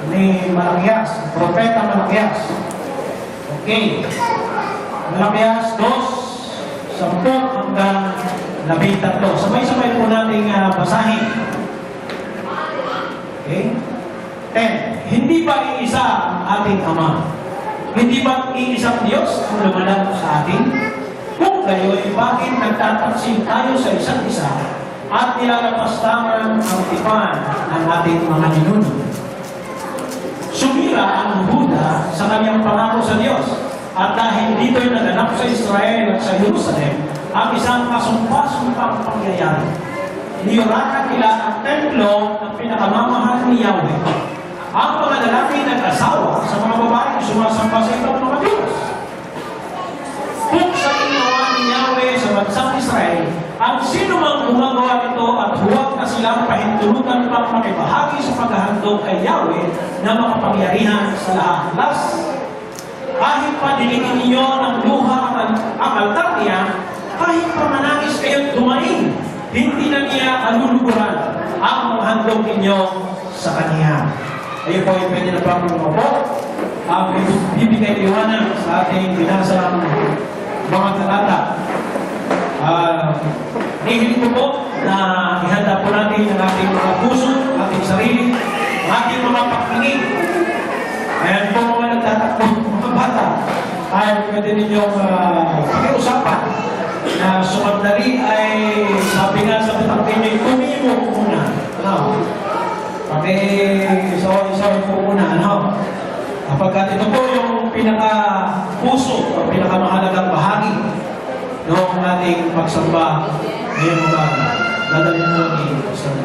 ni Malakias, Propeta Malakias. Okay. Malakias 2, 10 hanggang 13. Sabay-sabay po nating basahin. Okay? 10. Hindi ba iisa ang ating Ama? Hindi ba iisang Diyos ang lumalang sa atin? Kung gayo'y bakit nagtataksil tayo sa isa't isa at nilalapastangan ang tipan ng ating mga ninuno? Sumira ang Huda sa kanyang pangako sa Diyos, at dahil dito'y naganap sa Israel at sa Jerusalem ang isang kasumpa-sumpang pangyayari. Niyuratan nila ang templo ng pinakamamahal ni Yahweh. Ang mga lalaki nag-asawa sa mga babae sumasamba sa ibang mga Diyos. Kung sa ginawa ni Yahweh sa bansang Israel, ang sino mang gumagawa nito at huwag na silang pahintulutan pang makibahagi sa paghahandog kay Yahweh na makapangyarihan sa lahat. Kahit pa dilingin ninyo ng luha ang altar niya, kahit pa manangis kayo't dumaing, hindi na niya aluluguran ang mga handog ninyo sa kanya. Ayun po yung pwede na pang po. Bibigay liwanag sa ating binasang mga talata. Nihiling ko po na ihanda po natin ang ating mga puso, ating sarili, ating mga pakinig. Ayan po mga nagtatakbo, mga bata. Ay pwede ninyong pakiusapan na sumandali ay sabi nga sa tatangkin niyo, kumimo muna. Paki-isaw-isaw po muna. Kapag ito po yung pinaka-puso o pinaka-mahalagang bahagi noong ating pagsamba ngayong umaga, dadalhin mo ni Pastor.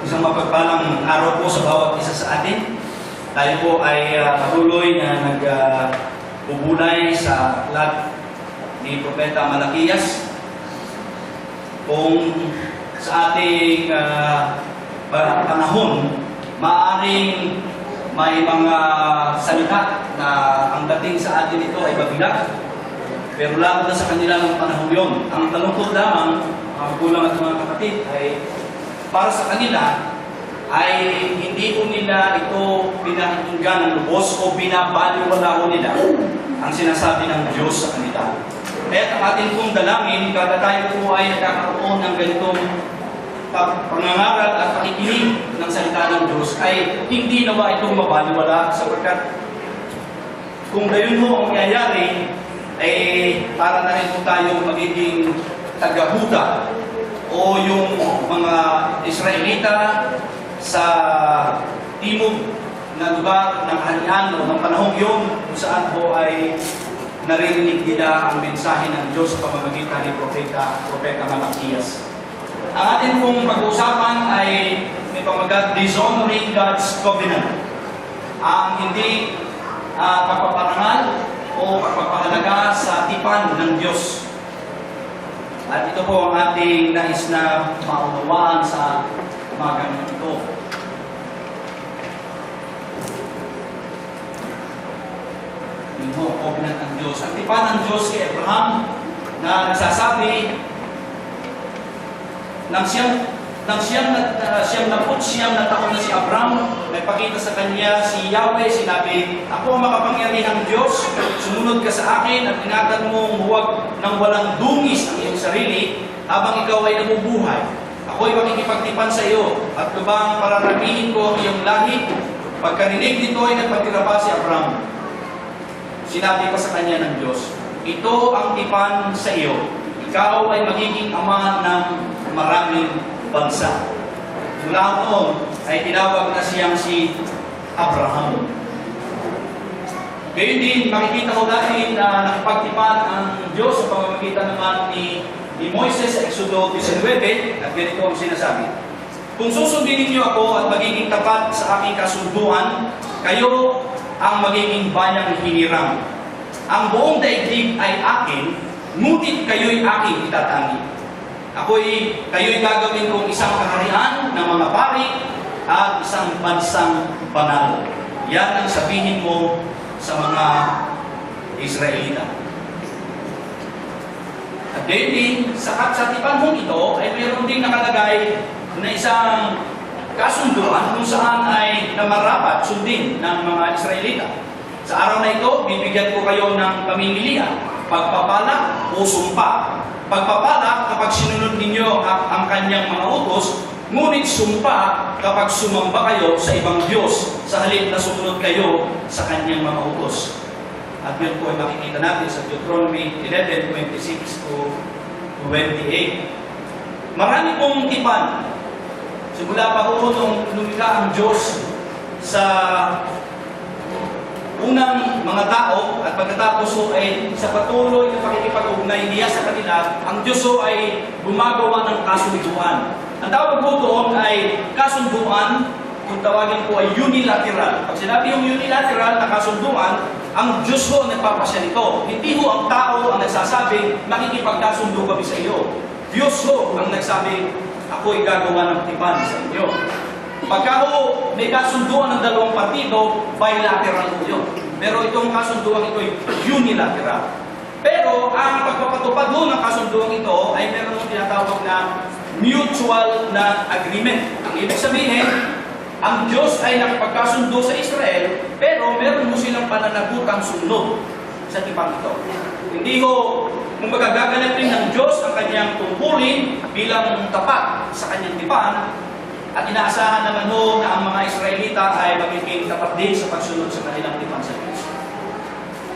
Isang mapagpalang araw po sa bawat isa sa atin. Tayo po ay patuloy na nagbubulay sa aklat ni Propeta Malakias. Kung sa ating panahon, maaaring may mga salita na ang dating sa atin ito ay mabigat. Pero lalo na sa kanila ng panahon yun. Ang talungkot lamang, mga magulang at mga kapatid, ay para sa kanila ay hindi po nila ito pinakinggan ng lubos o binabaliwala ko nila ang sinasabi ng Diyos sa kanila. Kaya ang ating pong dalangin, kada tayo po ay nagkakaroon ng ganitong pangangaral at pakikinig ng salita ng Diyos, ay hindi nawa itong mabaliwala sapagkat kung gayon ho ang mangyayari, ay para na rin po tayo magiging tagahuda o yung mga Israelita sa timog na lugar ng halian o ng panahong yun kung saan po ay naririnig nila ang mensahe ng Diyos sa pamamagitan ni Propeta Malakias. Ang ating pong pag-uusapan ay may pamagat dishonoring God's covenant. Ang hindi pagpaparangal o pagpapahalaga sa tipan ng Diyos. At ito po ang ating nais na maunawaan sa umagang ito. Ito, covenant ng Diyos. Ang tipan ng Diyos kay Abraham na nagsasabi siyam na taon na si Abraham, may pakita sa kanya si Yahweh, sinabi, ako ang makapangyarihang Diyos, sumunod ka sa akin at ingatan mo huwag nang walang dungis ang iyong sarili habang ikaw ay nabubuhay. Ako'y makikipagtipan sa iyo at lubang pararamihin ko ang iyong lahi. Pagkarinig nito ay nagpatira pa si Abraham. Sinabi pa sa kanya ng Diyos, ito ang tipan sa iyo. Ikaw ay magiging ama ng maraming bansa. Mula noon ay tinawag na siyang si Abraham. Gayun din, makikita ko natin na nakapagtipan ang Diyos sa pamamagitan naman ni Moises sa Exodo 19 at ganito ang sinasabi. Kung susundin ninyo ako at magiging tapat sa aking kasunduan, kayo ang magiging bayang hiniram. Ang buong daigdig ay akin, ngunit kayo'y aking itatangi. Kayo'y gagawin kong isang kaharian ng mga pari at isang bansang banal. Yan ang sabihin mo sa mga Israelita. At din, sa tipanhong ito ay mayroon din nakalagay na isang kasunduan kung saan ay namarapat sundin ng mga Israelita. Sa araw na ito, bibigyan ko kayo ng pamimilian, pagpapala o sumpa. Pagpapala kapag sinunod ninyo ang kanyang mga utos, ngunit sumpa kapag sumamba kayo sa ibang Diyos sa halip na sumunod kayo sa kanyang mga utos. At yun po ay makikita natin sa Deuteronomy 11:26 to 28. Marami pong tipan. Simula pa po nung lumikha ang Diyos sa unang mga tao at pagkatapos po ay sa patuloy na pakikipag-ugnay niya sa kanila, ang Diyos po ay gumagawa ng kasunduan. Ang tawag po doon ay kasunduan, kung tawagin po ay unilateral. Pag sinabi yung unilateral na kasunduan, ang Diyos ho ang nagpapasya nito. Hindi ho ang tao ang nagsasabing, makikipagkasundo kami sa iyo. Diyos ho ang nagsabing, ako'y gagawa ng tipan sa inyo. Pagka ho may kasunduan ng dalawang partido, bilateral ho yun. Pero itong kasunduan ito ay unilateral. Pero ang pagpapatupad ho ng kasunduan ito ay meron ng tinatawag na mutual na agreement. Ang ibig sabihin, ang Diyos ay nakipagkasundo sa Israel, pero meron mo silang pananagutang sunod sa tipang ito. Hindi ho, kung magagagalantin ng Diyos ang kanyang tungkulin bilang tapat sa kanyang tipan, at inaasahan naman ho na ang mga Israelita ay magiging tapat din sa pagsunod sa kanilang tipan sa Diyos.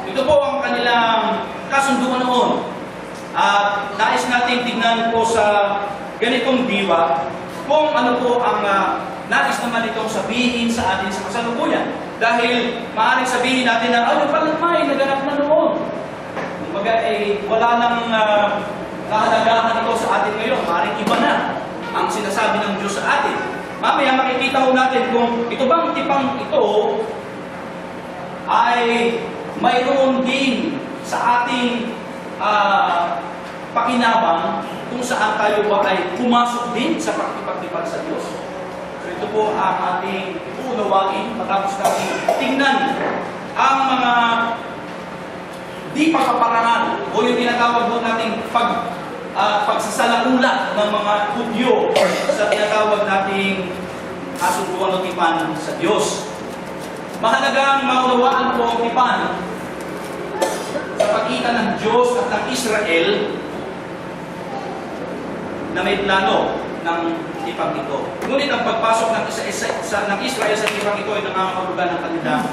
Ito po ang kanilang kasunduan noon. At nais natin tignan po sa ganitong diwa kung ano po ang nais naman itong sabihin sa atin sa kasalukuyan. Dahil maaaring sabihin natin na, yung palamay, naganap na noon. Kumbaga, wala nang kahalagahan ito sa atin ngayon. Maaaring iba na ang sinasabi ng Diyos sa atin. Mamaya makikita ho natin kung ito bang tipang ito ay mayroon din sa ating pakinabang kung saan tayo ba ay pumasok din sa pakipagtipan sa Diyos. So ito po ang ating uunawain matapos natin tingnan ang mga di pagpaparangan o yung tinatawag doon nating pagsasalaula ng mga Hudyo sa tinatawag nating kasunduan o tipan sa Diyos. Mahalagang maunawaan po ang tipan sa pagitan ng Diyos at ng Israel na may plano ng tipang ito. Ngunit ang pagpasok ng Israel sa tipang ito ay nangangahulugan ng kanilang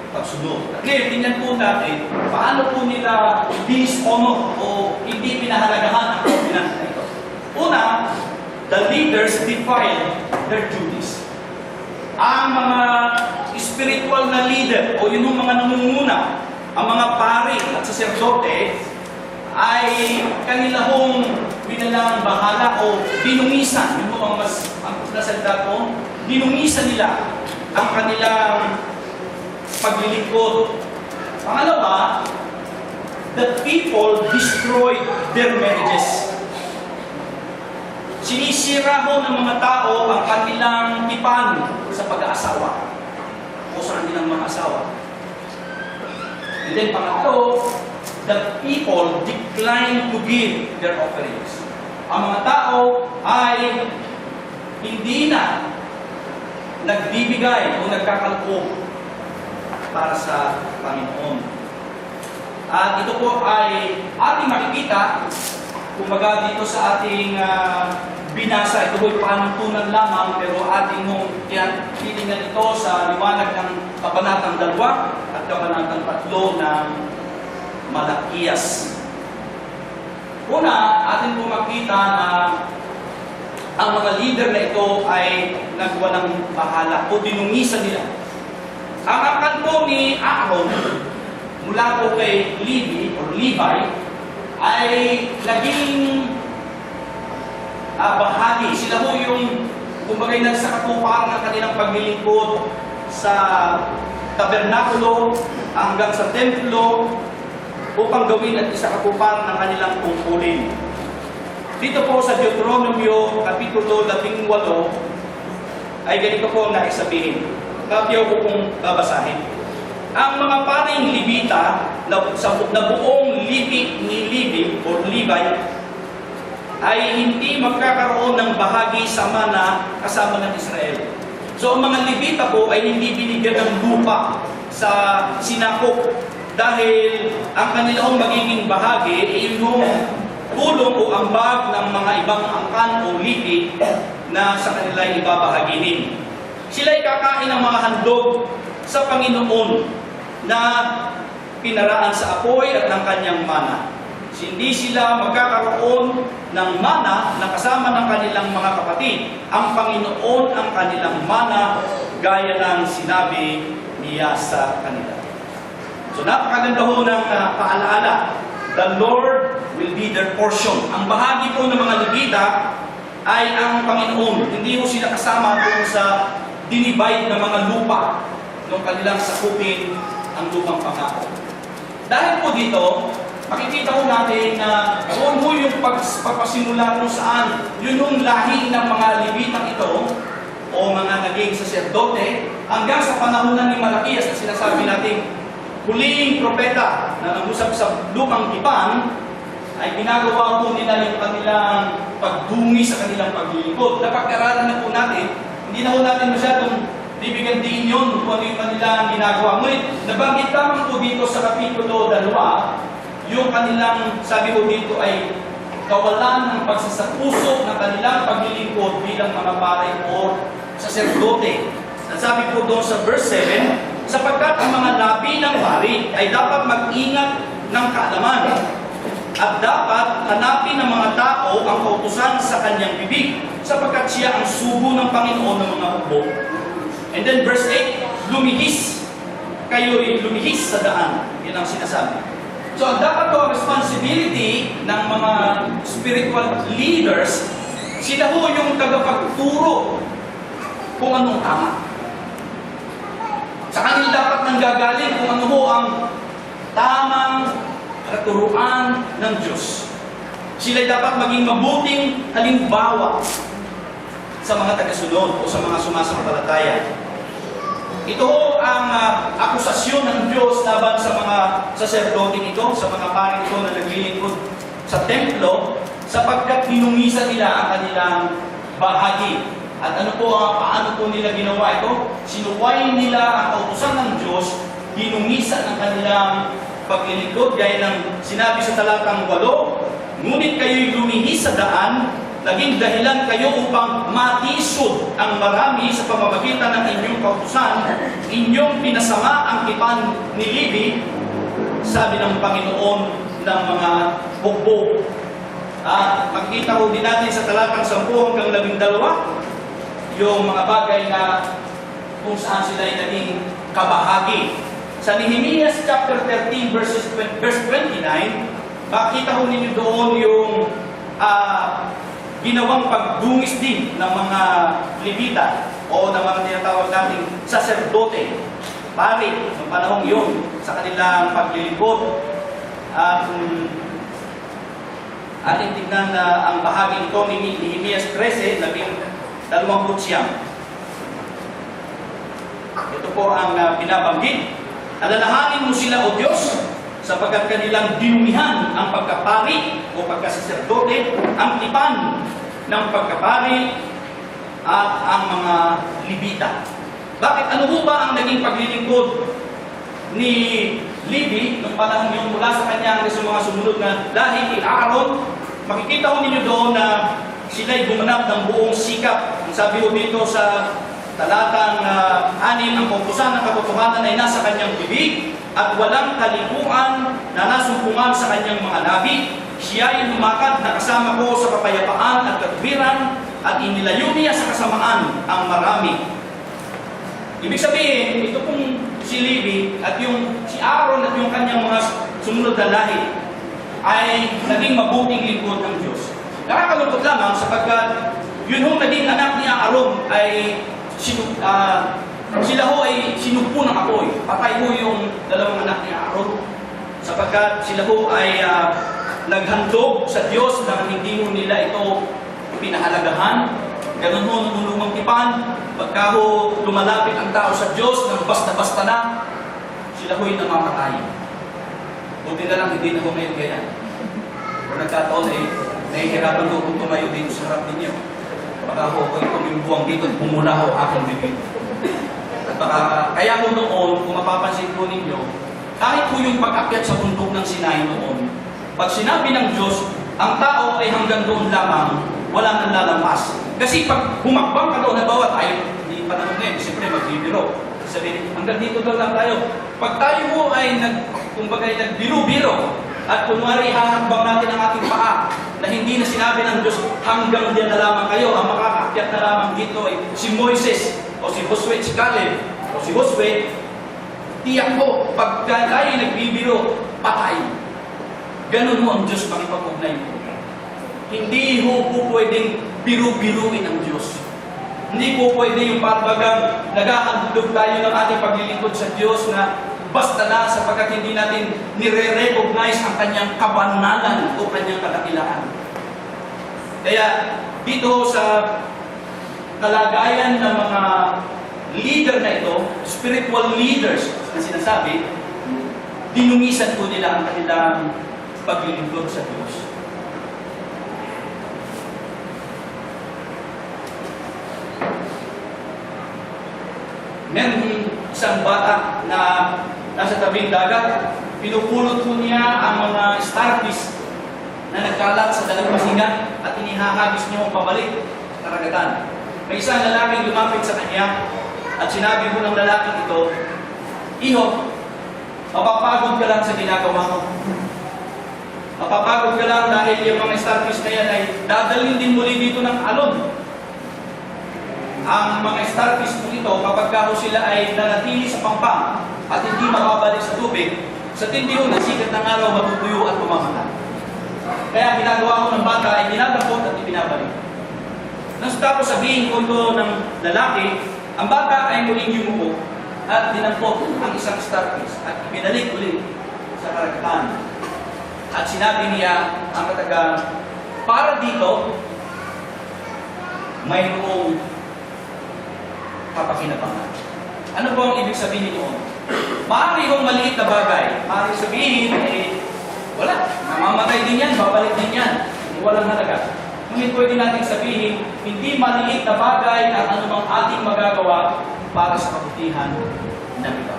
pagsunod. At ngayon, tingnan po natin paano po nila dishonor o hindi pinahalagahan ang covenant na ito. Una, the leaders defile their duties. Ang mga spiritual na leader o yung mga namumuna, ang mga pari at saserdote ay kanila hong binalang bahala o binungisan, yun po ang nasalita ko, binungisan nila ang kanilang paglilingkod. Pangalawa, the people destroyed their marriages. Sinisira ho ng mga tao ang kanilang tipan sa pag-aasawa o sa kanilang mga asawa. And then pangatlo, the people decline to give their offerings. Ang mga tao ay hindi na nagbibigay o nagkakaloob para sa Panginoon. At ito po ay ating makikita, kumbaga dito sa ating binasa, ito po'y panuntunan lamang, pero ating mong titingnan ito sa liwanag ng Kabanatang 2 at Kabanatang 3 ng Malakiyas. Una, atin po makita na ang mga leader na ito ay nagwalang bahala o dinungisan nila. Ang angkan po ni Aaron mula po kay Levi ay naging bahagi. Sila po yung kumbagay nagsakatuparan ng kanilang paglilingkod sa tabernakulo hanggang sa templo upang gawin at isakatuparan ng kanilang tungkulin. Dito po sa Deuteronomio Kapitulo 18 ay ganito po ang naisabihin. Kapyaw ko pong babasahin. Ang mga paring Levita na buong lipi ni Levi o Levi ay hindi magkakaroon ng bahagi sa mana kasama ng Israel. So ang mga Levita po ay hindi binigyan ng lupa sa sinakop dahil ang kanilang magiging bahagi ay yung tulong o ambag ng mga ibang angkan o lipi na sa kanila ibabahaginin. Sila'y kakain ng mga handog sa Panginoon na pinaraan sa apoy at ng kanyang mana. Hindi sila magkakaroon ng mana na kasama ng kanilang mga kapatid. Ang Panginoon ang kanilang mana gaya ng sinabi niya sa kanila. So napakaganda ho ng paalaala. The Lord will be their portion. Ang bahagi po ng mga Levita ay ang Panginoon. Hindi ho sila kasama doon sa dinivide na mga lupa nung kanilang sakupin ang lupang pangako. Dahil po dito, makikita ko natin na kung yung pagpapasimula kung saan yun yung lahi ng mga Levitang ito o mga naging saserdote hanggang sa panahon ni Malakias na sinasabi natin huling propeta na nangusap sa lupang tipan ay ginagawa po nila yung kanilang pagdungi sa kanilang paglilingkod. Napag-aralan na po natin, hindi na po natin masyadong bibigyan din yun kung ano yung kanilang ginagawa. Ngunit, nabanggit lamang po dito sa Kapitulo 2, yung kanilang, sabi ko dito ay kawalan ng pagsasapuso ng kanilang paglilingkod bilang mga pare o saserdote. Sabi po doon sa verse 7, sapagkat ang mga labi ng pari ay dapat mag-ingat ng kaalaman at dapat hanapin ng mga tao ang kautusan sa kanyang bibig sapagkat siya ang sugo ng Panginoon ng mga hukbo. And then verse 8, kayo'y lumihis sa daan. Yan ang sinasabi. So ang dapat ko responsibility ng mga spiritual leaders, sila ho yung tagapagturo kung anong tama. Sa kanila dapat nanggagaling kung ano ho ang tamang katuruan ng Diyos. Sila dapat maging mabuting halimbawa sa mga tagasunod o sa mga sumasampalataya. Ito ho ang akusasyon ng Diyos laban sa mga saserdote ito, sa mga paring ito na naglilingkod sa templo, sapagkat hinungisan nila ang kanilang bahagi. At paano po nila ginawa ito? Sinuway nila ang kautusan ng Diyos, hinungisan ang kanilang paglilingkod, gaya ng sinabi sa talatang 8, ngunit kayo'y lumihis sa daan, naging dahilan kayo upang matisod ang marami sa pamamagitan ng inyong kautusan, inyong pinasama ang tipan ni Levi, sabi ng Panginoon ng mga hukbo. At makikita ko din natin sa talatang 10 hanggang 12, yung mga bagay na kung saan sila ay naging kabahagi. Sa Nehemias chapter 13 verse 29, makita ko ninyo doon yung ginawang pagdungis din ng mga Levita o ng mga tinatawag nating saserdote, pari, ng panahong yun sa kanilang paglilingkod. Ating tignan na ang bahagi ito ni Nehemias 13, 20. Ito po ang binabanggit. Alalahanin mo sila, O Diyos, sapagkat kanilang dinumihan ang pagkapari o pagkasaserdote, ang tipan ng pagkapari at ang mga Levita. Bakit? Ano ho ba ang naging paglilingkod ni Levi nung panahon yung mula sa kanya hanggang sa mga sumunod na lahi ni Aaron? Makikita ho ninyo doon na sila'y gumanap ng buong sikap. Ang sabi ho dito sa talatang 6, ang kautusan ng katotohanan ay nasa kanyang bibig at walang kalikuan na nasumpungan sa kanyang mga labi. Siya ay lumakad na kasama ko sa kapayapaan at katwiran at inilayo niya sa kasamaan ang marami. Ibig sabihin, ito pong si Levi at si Aaron at yung kanyang mga sumunod na lahi ay naging mabuting lingkod ng Diyos. Nakakalungkot lamang sapagkat yun hong naging anak ni Aaron ay Sila ho ay sinugpo ng apoy. Patay ho yung dalawang anak ni Aaron. Sapagkat sila ho ay naghandog sa Diyos na hindi ho nila ito pinahalagahan. Ganun ho nung lumang tipan. Pagka ho lumalapit ang tao sa Diyos nang basta-basta na, sila ho'y namamatay. Buti na lang hindi na ho ngayon ganyan. Kung nagkataon ay nahihirapan ko kung tumayo dito sa harap ninyo. Baka ho ko'y tumimbuang dito at pumula ho aking bibig. At baka, kaya mo noon, kung mapapansin po ninyo, kahit po yung pag-akyat sa bundok ng Sinai noon, pag sinabi ng Diyos, ang tao ay hanggang doon lamang, wala nang lalampas. Kasi pag humakbang ka doon, nabawa tayo, hindi pa naman ngayon, siyempre magbibiro. Sabihin, hanggang dito daw lang tayo. Pag tayo mo ay nagbiro-biro, at kunwari hahakbang natin ang ating paa, na hindi na sinabi ng Diyos, hanggang diyan na lamang kayo, ang makakakyat na lamang dito ay si Moises, o si Josue, si Caleb, o si Josue, tiyak ko, pag tayo nagbibiro, patay. Ganun mo ang Diyos makipag-ugnay mo. Hindi ho po pwedeng biru-biruin ang Diyos. Hindi po pwede yung parbagang naghahandog tayo ng ating paglilingkod sa Diyos na basta na sapagkat hindi natin nire-recognize ang kanyang kabanalan o kanyang kadakilaan. Kaya dito sa kalagayan ng mga leader na ito, spiritual leaders na sinasabi, dinumisan po nila ang kanilang paglilingkod sa Diyos. Meron isang bata na nasa tabing dagat, pinupulot ko niya ang mga starfish na nagkalat sa dalampasigan at inihahagis niyo pabalik sa karagatan. May isang lalaking lumapit sa kanya at sinabi ko ng lalaking ito, "Iho, mapapagod ka lang sa ginagawa mo. Mapapagod ka lang dahil yung mga starfish na yan ay dadalhin din muli dito ng alon. Ang mga starfish po ito, kapag kako sila ay nanatili sa pampang at hindi makabalik sa tubig, sa tindi ho ng sikat ng araw, matutuyo at pumamatay. Kaya ginagawa ko ng bata ay dinadampot at ibinabalik." Nang tapos sabihin ko ito ng lalaki, ang bata ay muling yumuko at dinampot ang isang starfish at ibinalik ulit sa karagatan. At sinabi niya ang katagang, "Para dito, mayroong kapakinabangan." Ano po ang ibig sabihin nito? Maaari hong maliit na bagay. Maaari sabihin, wala, namamatay din yan, babalik din yan. Walang halaga. Ngunit pwede natin sabihin, hindi maliit na bagay ang anumang ating magagawa para sa kabutihan ng iba.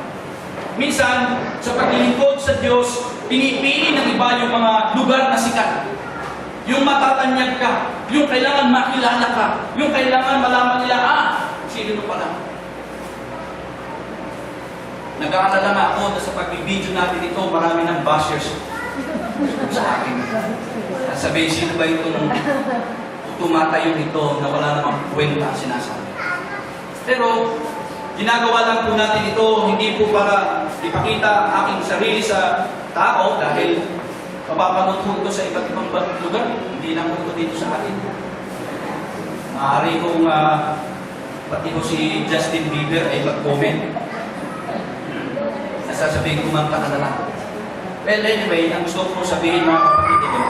Minsan, sa paglilingkod sa Diyos, pinipili ng iba yung mga lugar na sikat. Yung matatanyag ka, yung kailangan makilala ka, yung kailangan malaman nila, sino pala. Nag-aalala na ako na sa pagbibideo natin ito, marami ng bashers sa akin. Sabihin, sino ba itong tumatayo ito na wala namang kwenta sinasabi. Pero, ginagawa lang po natin ito, hindi po para ipakita aking sarili sa tao dahil mapapanood po ito sa iba't ibang lugar. Hindi lang po ito dito sa atin. Maaari kong pati ko si Justin Bieber ay mag-comment. Nasasabihin ko, manta ka na lang. Well, anyway, ang gusto ko sabihin mga kapatid ito,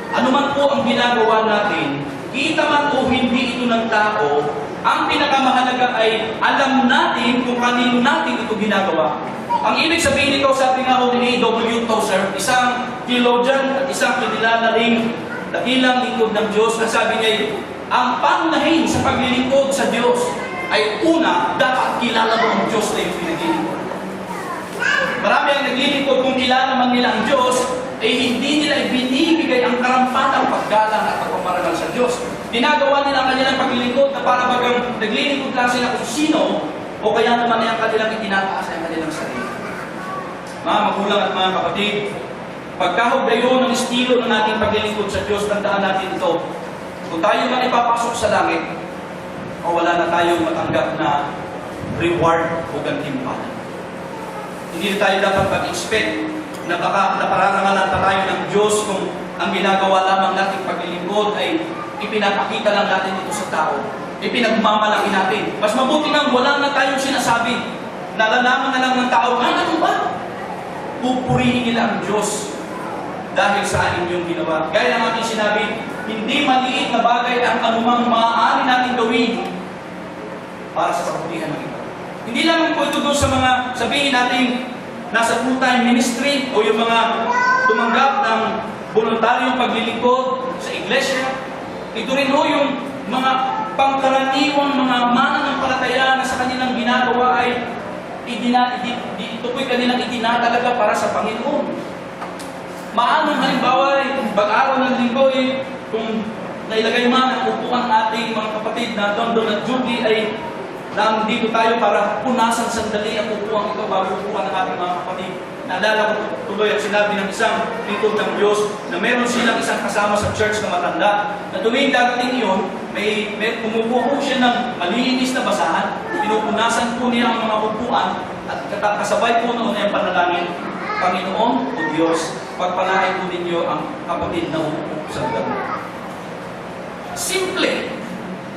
ano man po ang ginagawa natin, kita man o hindi ito ng tao, ang pinakamahalaga ay alam natin kung kanino natin ito ginagawa. Ang ibig sabihin nito, sabi nga ho ni A.W. Tozer, isang theologian at isang kinilala ring dakilang lingkod ng Diyos, ang sabi niya, ang pangnahin sa paglilingkod sa Diyos ay una, dapat kilala mo ang Diyos na yung pinaglilingkod. Marami ang naglilingkod kung kilala man nila ang Diyos, hindi nila ibinibigay ang karampatang paggalang at pagpaparagal sa Diyos. Ginagawa nila ang kanilang paglilingkod na para bagang naglilingkod lang sila kung sino o kaya naman ay ang kanilang itinataas ay ang kanilang sarili. Mga magulang at mga kapatid, pagkahugdayo ng estilo ng ating paglilingkod sa Diyos, tandaan natin ito. Kung tayo man ipapasok sa langit, o wala na tayong matanggap na reward o gantimpala. Hindi na tayo dapat mag-expect na baka napararangalan pa tayo ng Diyos kung ang ginagawa lamang nating paglilingkod ay ipinapakita lang natin ito sa tao. ipinagmamalaki natin. Mas mabuti nang wala na tayong sinasabi. Nalalaman na lang ng tao, ano ba? Pupurihin nila ang Diyos dahil sa inyong ginawa. Gaya ng ating sinabi, hindi maliit na bagay ang anumang maaari natin gawin para sa kabutihan ng iba. Hindi lang po ito doon sa mga sabihin natin nasa full-time ministry o yung mga tumanggap ng voluntaryong paglilingkod sa iglesia. Ito rin ho yung mga pangkaraniwang mga mananampalataya na sa kanilang ginagawa ay ito po'y kanilang itinatalaga para sa Panginoon. Maanong halimbawa ay pag-araw ng linggo ay kung nailagay man ang upuan ating mga kapatid na Dondon at Judy ay nandito tayo para punasan sandali ang upuan ito bago upuan ng ating mga kapatid. Naalala ko tuloy at sinabi ng isang lingkod ng Diyos na meron silang isang kasama sa church na matanda na tuwing darating yun, may kumukuha po siya ng malinis na basahan, pinupunasan po niya ang mga upuan at kasabay po noon ay ang panalangin, Panginoon o Diyos, pagpalain po ninyo ang kapatid na umupo sa lugar mo. Simple.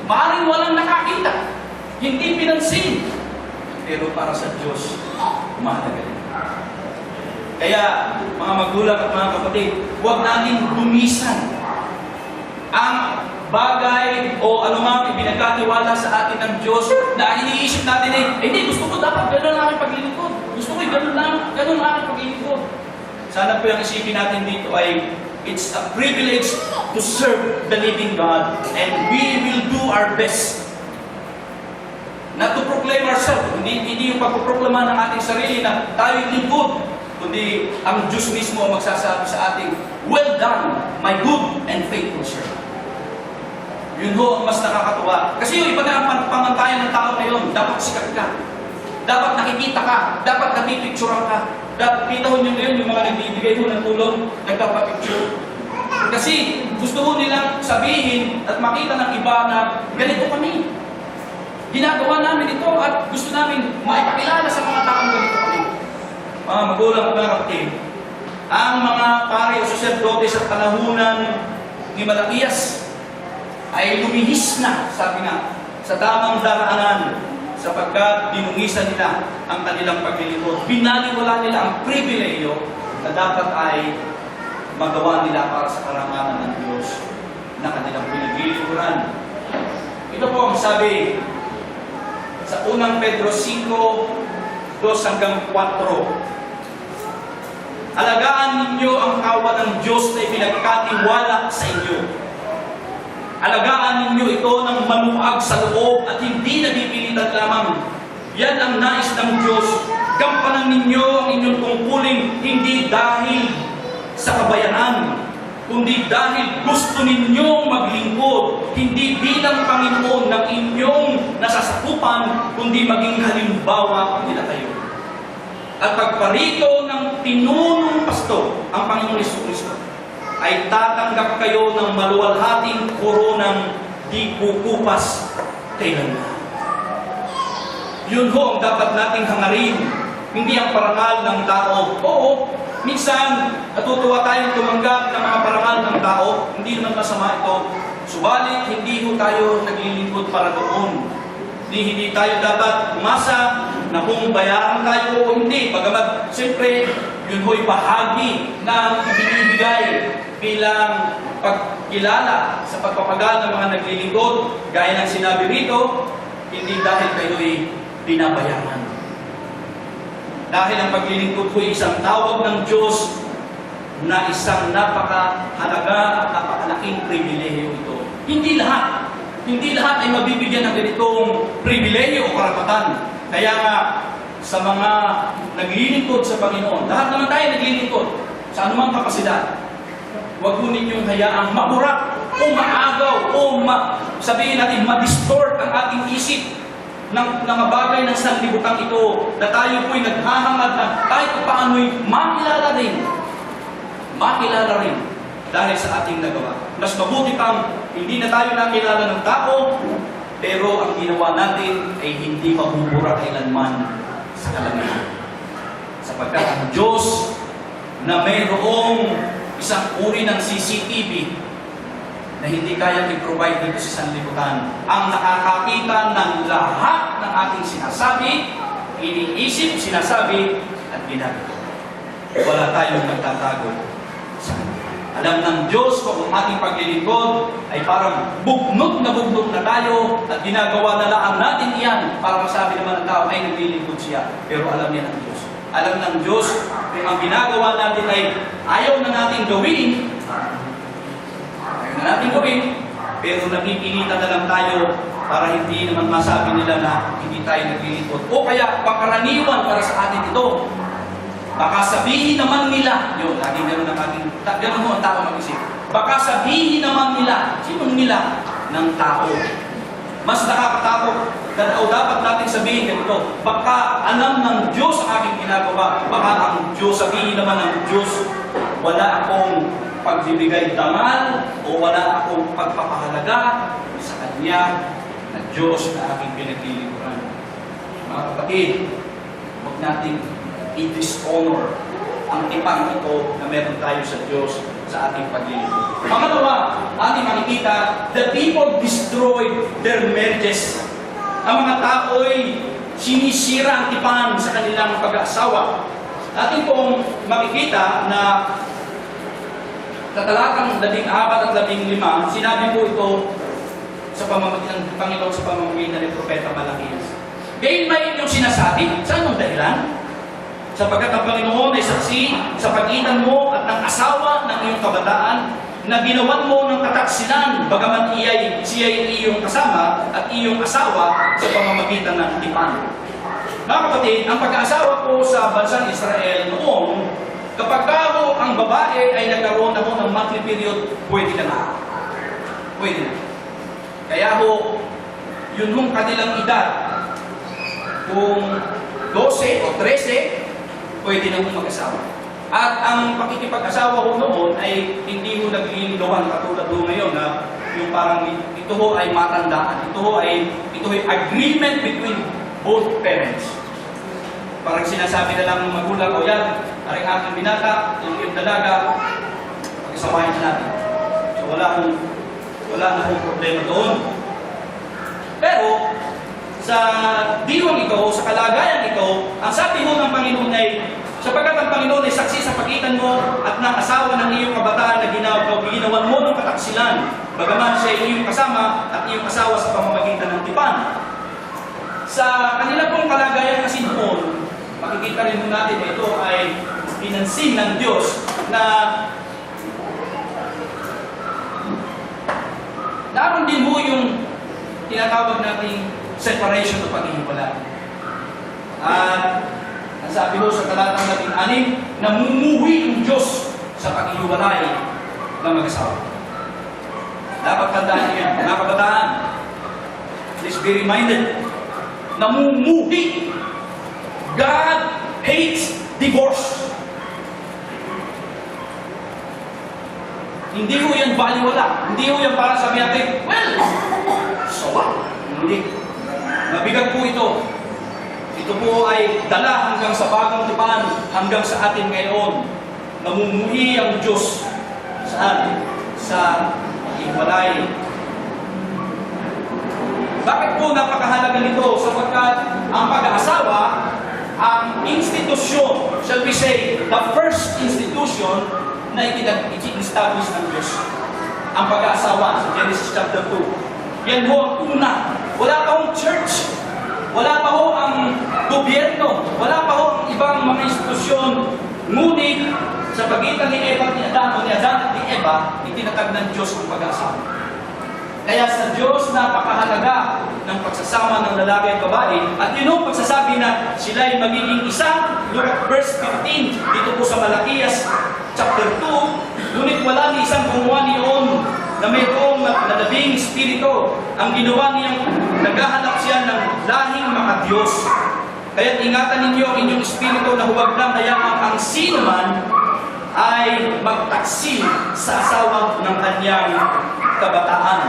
Maaaring walang nakakita. Hindi pinansin. Pero para sa Diyos, mahalaga rin. Kaya, mga magulang at mga kapatid, huwag natin lumisan ang bagay o anumang ibinagkatiwala sa atin ng Diyos na iniisip natin hindi, gusto ko dapat gano'n ang aking paglilingkod. Gusto ko gano'n ang aking paglilingkod. Sana po yung isipin natin dito ay it's a privilege to serve the living God and we will do our best. Not to proclaim ourselves, hindi yung pagpoproklama ng ating sarili na tayo'y lingkod, kundi ang Diyos mismo ang magsasabi sa ating, well done, my good and faithful servant. Yun ho ang mas nakakatuwa. Kasi yung iba na ang pamantayan ng tao ngayon, dapat sikat ka, dapat nakikita ka, dapat napipicturean ka. Dapat kita ho nyo ngayon yung mga nagbibigay ho ng tulong, nagpapapicture. Kasi gusto ho nilang sabihin at makita ng iba na ganito kami. Ginagawa namin ito at gusto namin maipakilala sa mga taong ganito kami. Mga magulang at mga kapatid, ang mga pari o saserdote sa panahunan ni Malakias ay lumihis na, sabi nga, sa tamang daraanan sapagkat dinungisan nila ang kanilang paglilingkod. Binaliwala nila ang pribileyo na dapat ay magawa nila para sa karangalan ng Diyos na kanilang pinaglilingkuran. Ito po ang sabi sa unang Pedro 5, 2 hanggang 4. Alagaan ninyo ang kawan ng Diyos na ipinagkatiwala sa inyo. Alagaan ninyo ito ng maluag sa loob at hindi nabipilitan lamang. Yan ang nais ng Diyos. Gampanan ninyo ang inyong tungkulin hindi dahil sa kabayanan, kundi dahil gusto ninyong maglingkod, hindi bilang Panginoon ng inyong nasasakupan, kundi maging halimbawa nila kayo. At pagparito ng tinunong pasto, ang Panginoon Jesucristo, ay tatanggap kayo ng maluwalhating koronang di kukupas kailanman. Yun ho ang dapat nating hangarin, hindi ang parangal ng tao. Oo, minsan natutuwa tayong tumanggap ng mga parangal ng tao, hindi naman masama ito. Subalit, hindi ho tayo naglilingkod para doon. Hindi tayo dapat umasa na kung bayaran tayo o hindi. Bagamat, siyempre, yun ho'y bahagi ng binibigay bilang pagkilala sa pagpapagal ng mga naglilingkod. Gaya ng sinabi rito, hindi dahil kayo'y binabayaran. Dahil ang paglilingkod ko'y isang tawag ng Diyos na isang napakahalaga at napakalaking pribilehiyo ito. Hindi lahat ay mabibigyan ng ganitong pribilehiyo o karapatan. Kaya nga, sa mga naglilingkod sa Panginoon, lahat naman tayo naglilingkod sa anumang kapasidad. Huwag po ninyong hayaang maburak o maagaw o sabihin natin, ma-distort ang ating isip ng mga bagay ng sanlibutan ito na tayo po'y naghahangad na kahit paano'y makilala rin dahil sa ating nagawa. Mas mabuti pang hindi na tayo nakilala ng tao, pero ang ginawa natin ay hindi mabubura kailanman sa kalangitan. Sapagkat ang Diyos na mayroong isang uri ng CCTV na hindi kayang i-provide dito sa sanlibutan. Ang nakakakita ng lahat ng ating sinasabi, iniisip, sinasabi, at ginagawa. Wala tayong nagtatago sa Kanya. Alam ng Diyos kung ang ating paglilingkod ay parang bugnot na tayo at ginagawa na lang natin iyan para masabi naman ng tao ay naglilingkod siya. Pero alam niya ng Diyos. Alam ng Diyos kung ang ginagawa natin ay ayaw na natin gawin, pero napipilitan na lang tayo para hindi naman masabi nila na hindi tayo naglilingkod. O kaya pangkaraniwan para sa atin ito. Baka sabihin naman nila, yun, laging ganun mo ang tao mag-isip. Baka sabihin naman nila, sinong nila? Ng tao. Mas nakakatakot, o dapat natin sabihin ganito, baka alam ng Diyos ang aking ginagawa, baka ang Diyos, sabihin naman ng Diyos, wala akong pagbibigay dangal, o wala akong pagpapahalaga sa Kanya na Diyos na aking pinaglilingkuran. Mga kapatid, huwag natin i-dishonor ang tipang ito na meron tayo sa Diyos sa ating paglilingkod. Pangalawa, ating makikita, the people destroyed their marriages. Ang mga tao'y sinisira ang tipan sa kanilang pag-aasawa. Ating pong makikita na sa talatang 14 at 15, sinabi po ito sa pamamagitan ng Panginoon sa pamamagitan ng Propeta Malakias. Gayon ba inyong sinasabi? Saan ang dahilan? Sapagkat ang Panginoon ay saksi sa pagitan mo at ng asawa ng iyong kabataan na ginawan mo ng kataksilan bagaman siya ay iyong kasama at iyong asawa sa pamamagitan ng tipan. Mga kapatid, ang pag-aasawa po sa bansang Israel noon, kapag ang babae ay nagkaroon ako ng monthly period, pwede ka na. Pwede na. Kaya ho, yun mong kanilang edad, kung 12 o 13, pwede na mong mag-asawa. At ang pakikipag-asawa ko noon ay hindi mo nagliligawan katulad mo ngayon na yung parang ito ho ay matandaan. Ito ho ay agreement between both parents. Parang sinasabi na lang ng magulang, o yan, aring aking binata, yung dalaga, pag-isawahin na natin. So wala na akong problema doon. Pero, sa diwang ito, sa kalagayan ito, ang sabi mo ng Panginoon ay, sapagkat ang Panginoon ay saksi sa pagitan mo at ng asawa ng iyong kabataan na ginawan mo ng kataksilan, bagaman siya ay iyong kasama at iyong asawa sa pamamagitan ng tipan. Sa kanila pong kalagayan kasi noon, makikita rin natin ito ay pinansin ng Diyos na naroon din mo yung tinatawag nating separation o paghihiwalay. At ang sabi ho sa talatang 16, namumuhi ang Diyos sa paghihiwalay ng mag-asawa. Dapat tandaan niyo yan. Mga kabataan, please be reminded, namumuhi. God hates divorce. Hindi ho yan baliwala. Hindi ho yan para sabi natin, well, so what? Hindi. Mabigat po ito. Ito po ay dala hanggang sa bagong tipan, hanggang sa atin ngayon. Namumuhi ang Diyos saan? Sa hiwalay. Bakit po napakahalaga nito? Sapagkat ang pag-aasawa, ang institusyon, shall we say, the first institution na i-establish ng Diyos. Ang pag-aasawa sa Genesis chapter 2. Yan ho ang una. Wala pa hong church. Wala pa ho ang gobyerno. Wala pa ho ang ibang mga institusyon. Ngunit, sa pagitan ni Eva at ni Adan, o ni Adan at ni Eva, itinatag ng Diyos ang pag-aasawa. Kaya sa Diyos, napakahalaga ng pagsasama ng lalaki at babae. At yun ang pagsasabi na sila ay magiging isa. Look at verse 15. Dito po sa Malakias chapter 2. Ngunit wala ni isang gumawa niyon na mayroong nalabing espiritu. Ang ginawa niyang naghahanap siya ng lahing makadiyos. Kaya't ingatan ninyo ang inyong espiritu na huwag lang hayaan ang sino man ay magtaksil sa asawa ng kanyang kabataan.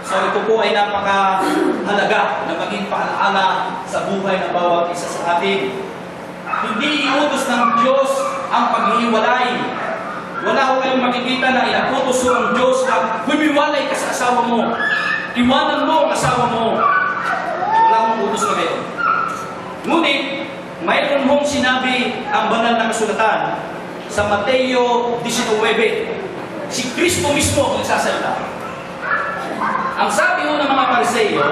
So ito po ay napakahalaga na maging paalaala sa buhay ng bawat isa sa atin. Hindi iutos ng Diyos ang paghihiwalay. Wala ko kayong makikita na inakutos ang Diyos na humiwalay ka sa asawa mo. Iwanan mo ang asawa mo. Wala akong utos na kayo. Ngunit, mayroon mong sinabi ang banal na kasulatan sa Mateo 19. Si Kristo mismo ang nagsasalita. Ang sabi ho ng mga Pariseo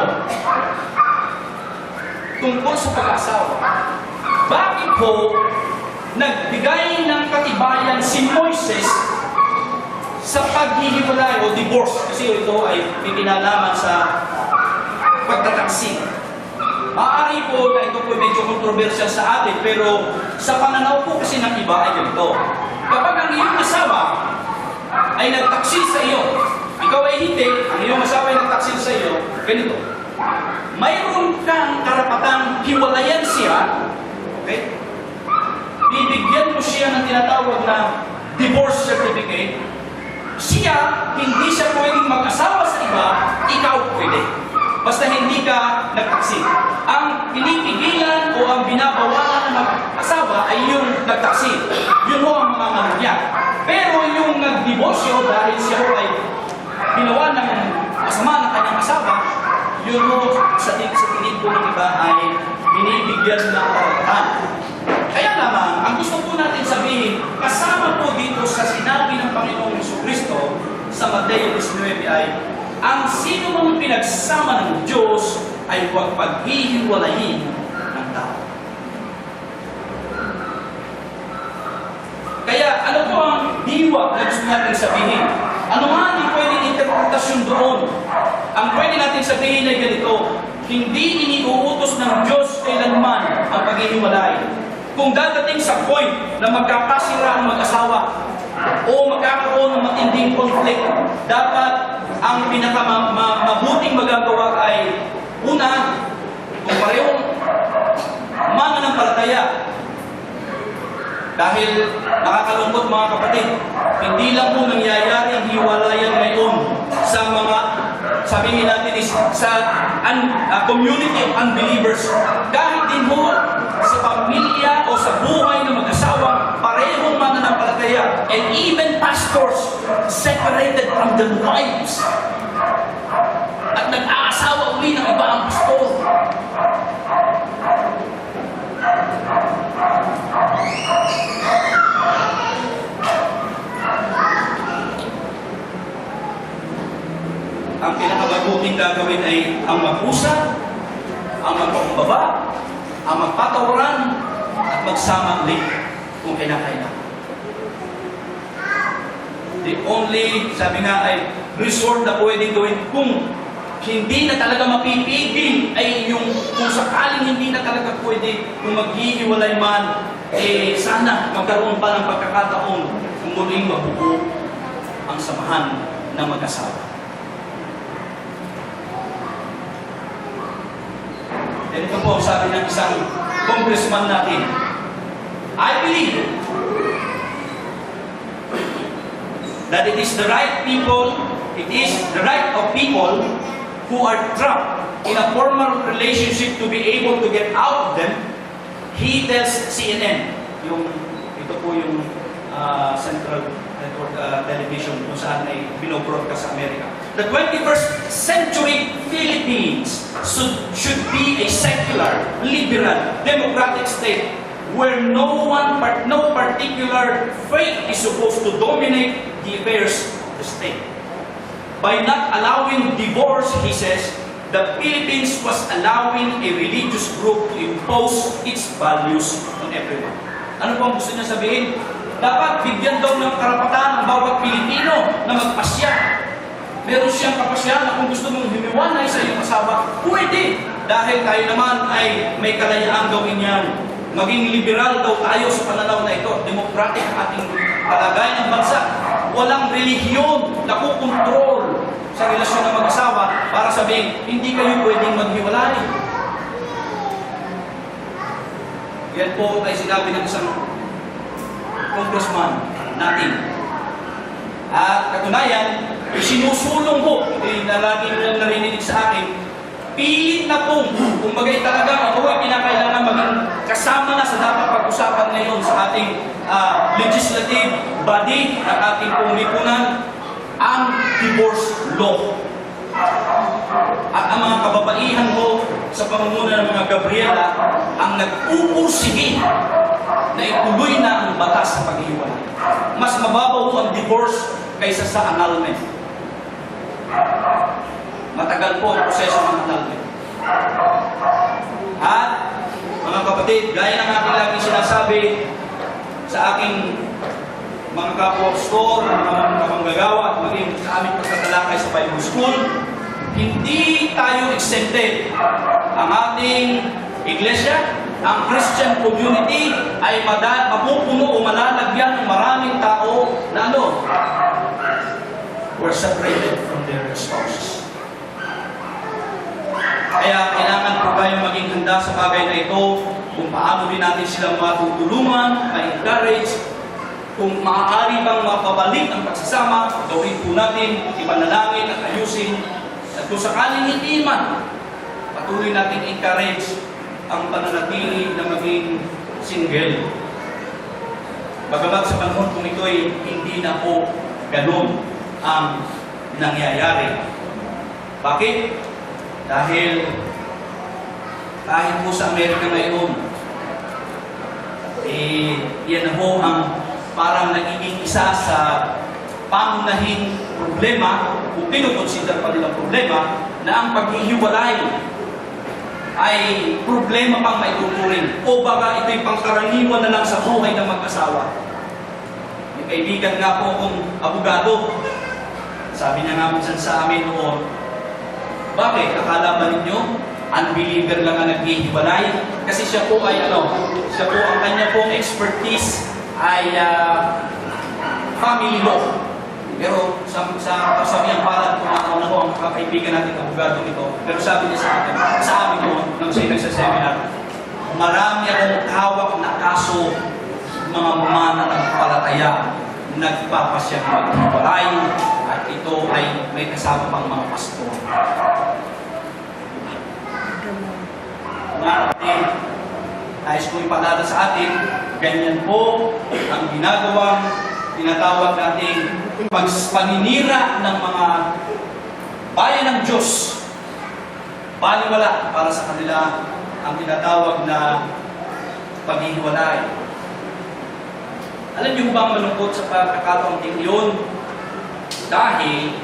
tungkol sa pag-asawa, bakit po nagbigay ng katibayan si Moises sa paghihiwalay o divorce? Kasi ito ay pinalaman sa pagtataksin. Maaari po na ito po medyo controversial sa atin, pero sa pananaw po kasi ng iba ay ganito. Kapag ang iyong asawa ay nagtaksil sa iyo, ikaw ay hindi, ang iyong asawa ay nagtaksil sa iyo, ganito. Mayroon kang karapatang hiwalayan siya, okay? Bibigyan mo siya ng tinatawag na divorce certificate. Siya, hindi siya pwedeng mag-asawa sa iba, ikaw pwede. Basta hindi ka nagtaksil. Ang pinipigilan o ang binabawalan ng mag-asawa ay yung nagtaksil. Yun ho ang mga manugya. Pero yung nag-divorsyo dahil siya ho ay ginawa ng masama ng kanyang asawa, yun ho sa tingin po ng iba ay binibigyan ng karapatan. Kaya naman, ang gusto po natin sabihin, kasama po dito sa sinabi ng Panginoong Jesucristo sa Mateo 19 ay, ang sino mang pinagsama ng Diyos ay huwag paghihiwalayin ng tao. Kaya ano po ang diwa na gusto natin sabihin? Ano nga ang pwedeng interpretasyon doon? Ang pwede natin sabihin ay ganito, hindi iniuutos ng Diyos kailanman ang paghihiwalay. Kung dadating sa point na magkakasira ang mag-asawa o magkakaroon ng matinding conflict, dapat ang pinakamabuting magagawa ay una, kung parehong mananampalataya. Dahil nakakalungkot mga kapatid, hindi lang po nangyayari ang hiwalayan ngayon sa mga, sabihin natin is, sa community of unbelievers. Kahit din po sa pamilya o sa buhay ng mag-asawa, parehong mananampalataya. And even pastors separated from their wives. At nag-aasawa uli ng iba ang pastor. Ang pinakamabuting gagawin ay ang mag-usap, ang magpakumbaba, ang magpatawaran, at magsama ulit kung kailangan. The only, sabi nga ay, resort na pwedeng gawin kung hindi na talaga mapipigil ay yung kung sakaling hindi na talaga pwede kung maghihiwalay man, sana magkaroon pa ng pagkakataon kung muling mabuo ang samahan ng mag-asawa. Ito po sabi ng isang congressman natin, I believe that it is the right of people who are trapped in a formal relationship to be able to get out of them. He tells CNN, ito po yung Central Network Television kung saan ay binobroadcast sa Amerika. The 21st century Philippines should be a secular, liberal, democratic state where no particular faith is supposed to dominate the affairs of the state. By not allowing divorce, he says, the Philippines was allowing a religious group to impose its values on everyone. Ano po ang gusto niya sabihin? Dapat bigyan daw ng karapatan ang bawat Pilipino na magpasya. Meron siyang kapasya na kung gusto mong humiwanay sa iyong asawa, pwede. Dahil tayo naman ay may kalayaan gawin yan. Maging liberal daw tayo sa pananaw na ito. Democratic ang ating kalagayan ng bansa. Walang relihiyon na kukontrol sa relasyon ng mag-asawa para sabihin, hindi kayo pwedeng maghiwalay. Yan po ay sinabi ng isang congressman natin. At katunayan, sinusulong ko, na lagi nilang narinig sa akin, pilit na pong, kung bagay talaga ako ay pinakailangan maging kasama na sa dapat pag-usapan ngayon sa sa ating legislative body ng ating lipunan ang divorce law. At ang mga kababaihan ko sa pamumuno ng mga Gabriela ang nag-uursige na ituloy na ang batas sa paghihiwalay. Mas mababaw ang divorce kaysa sa annulment. Matagal po ang proseso ng annulment. At mga kapatid, gaya ng aking laging sinasabi sa aking mga kapwa-pastor, mga kamanggagawa at maging sa aming pagtatalakay sa Bible School, hindi tayo exempted. Ang ating iglesia, ang Christian community ay mapupuno o malalagyan ng maraming tao na were separated from their spouses. Kaya kailangan po tayo maging handa sa bagay na ito, kung paano din natin silang matutulungan, ma-encourage, kung maaari bang mapabalik ang pagsasama, gawin po natin, ipanalangin at ayusin. At kung sakaling hindi man, patuloy natin encourage ang pananatili na maging single. Bagamat sa panahon kung ito'y hindi na po ganun ang nangyayari. Bakit? Dahil kahit po sa Amerika ngayon, yan na po ang parang nagiging isa sa pangunahing problema, kung pinukonsider pa nilang problema, na ang paghihiwalay ay problema pang maituturing. O baka ito'y pangkaraniwan na lang sa buhay ng mag-asawa. May kaibigan nga po akong abogado. Sabi niya nga minsan sa amin noon, bakit? Akala ba ninyo, unbeliever lang ang naghihiwalay? Kasi siya po ay siya po ang kanya pong expertise ay family law. Pero sa kasabihan palad kung ano ang kakaibigan natin abogado nito. Pero sabi niya sa amin noon, nang siya sa seminar, marami akong hawak na kaso mga mananampalataya nagpapasyang maghiwalay at ito ay may kasama pang mga pastor. Mga kapatid, nais ko ipaalala sa atin, ganyan po ang ginagawang tinatawag nating paninira ng mga bayan ng Diyos. Baliwala para sa kanila ang tinatawag na paghihiwalay. Alam niyo ba ang malungkot sa pagkakataong iyon? Dahil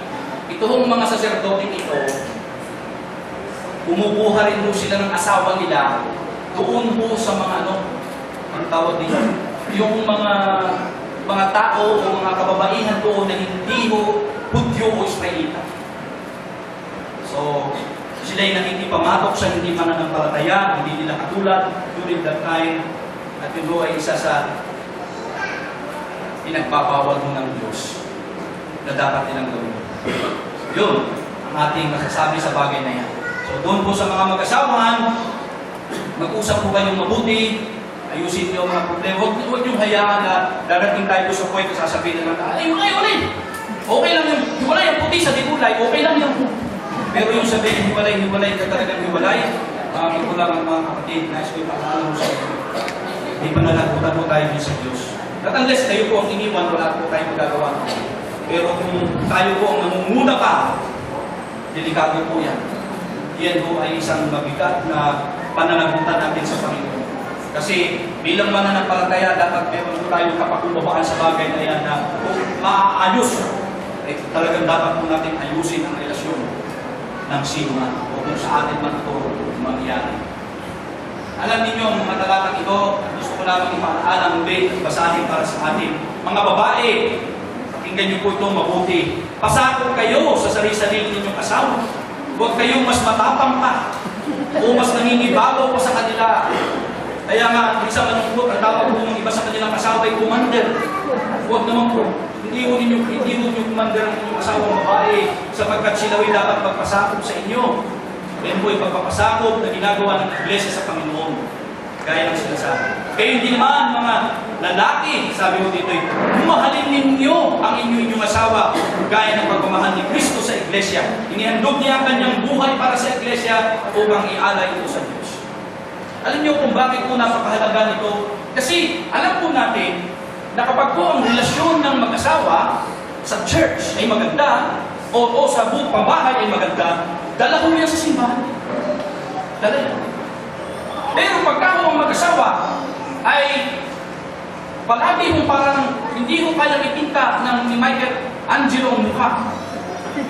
itong mga saserdoting ito, bumubuha rin po sila ng asawa nila doon po sa mga ang tawag dito, yung mga tao o mga kababaihan doon na hindi ho Hudyo o Israelita. So, sila'y nakikipamatok sa hindi mananampalataya, hindi nila katulad during that time, at yun ay isa sa pinagbabawal mo ng Diyos na dapat nilang gawin. Yun ang ating masasabi sa bagay na yan. So doon po sa mga mag-asawahan, mag-usap po kayong mabuti, ayusin niyo ang mga problema. Huwag niyong hayaan na darating tayo sa point na sasabihin na ay, hiwalay! Okay lang yung hiwalay, ang puti sa dibulay, okay lang yung pero yung sabihin, hiwalay ka talagang hiwalay, ito lang ang mga kapatid, nais ko ipakala mo sa inyo. Hindi pa nalagutan mo tayo din sa Diyos. At unless kayo po ang iniwan, wala po tayong magagawa. Pero kung tayo po ang namumuna pa, delikado po yan. Yan po ay isang mabigat na pananagutan natin sa Panginoon. Kasi bilang mananampalataya, dapat meron po tayong kapakumbabaan sa bagay na yan na kung maaayos, ay talagang dapat po natin ayusin ang relasyon ng sino man o kung sa atin man ito mangyari. Alam niyo ang mga talatang ito, gusto ko lamang ipaalala muli at basahin para sa atin. Mga babae, pakinggan niyo po ito mabuti. Pasakot kayo sa sarili-sarili ninyong asawa. Huwag kayong mas matapang pa o mas nangingibabaw pa sa kanila. Kaya nga, isang manungkot, ang tawag po ng iba sa kanilang asawa ay commander. Huwag naman po. Hindi mo ninyo commander ang inyong asawang babae sapagkat sila ay dapat magpasakot sa inyo. Yan po yung pagpapasakop na ginagawa ng Iglesia sa Panginoon. Gaya ng sinasabi. Kayo hindi naman mga lalaki, sabi mo dito, mahalin ninyo ang inyong asawa gaya ng pagmamahal ni Kristo sa Iglesia. Inihandog niya ang kanyang buhay para sa Iglesia upang ialay ito sa Diyos. Alam niyo kung bakit po napakahalaga nito? Kasi alam po natin na kapag po ang relasyon ng mag-asawa sa church ay maganda, o sa pambahay ay maganda, dala ko yan sa simbahan. Dala yan. Pero pagka ang mag-asawa ay palagi mo parang hindi mo kayang ipinta ng ni Michelangelo ang mukha.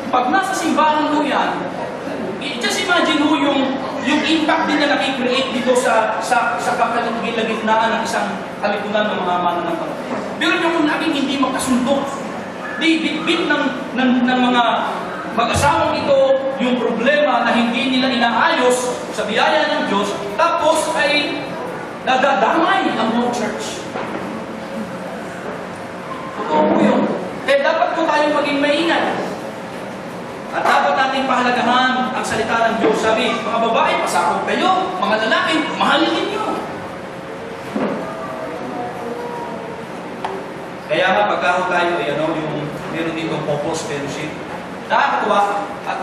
Pag nasa simbahan mo yan, just imagine mo yung impact din na nakikreate dito sa kapalagitnaan ng isang kalipunan ng mga mananampalataya. Pero yung naging hindi magkasundo, di bit-bit ng mga mag-asawang ito yung problema na hindi nila inaayos sa biyaya ng Diyos, tapos ay nadadamay ang buong church. Totoo po yun. Kaya dapat po tayong maging maingat. At dapat natin pahalagahan ang salita ng Diyos. Sabi, mga babae, pasakop kayo. Mga lalaki, mahalin ninyo. Kaya nga, pagkaro tayo, yung meron dito focus fellowship. Nakakatuwa at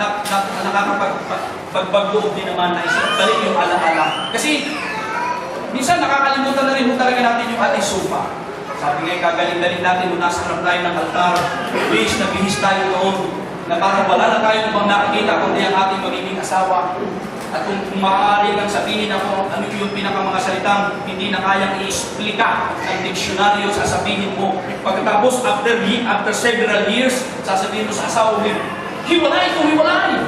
nakakapagbagoob din naman na isang balik yung alaala. Kasi, minsan nakakalimutan na rin talaga natin yung ating supa. Sabi nga, kagaling-galing natin nung nasa harap tayo ng altar. Bihis na bihis tayo noon. Na parang wala na tayo bang nakikita kundi ang ating magiging asawa. At kung maaari lang sabihin ako ano yung pinaka mga salitang hindi na kayang i-explika ng diksyonaryo, sasabihin mo. Pagkatapos, after several years, sasabihin mo sa asawa mo, hiwalay kung hiwalay.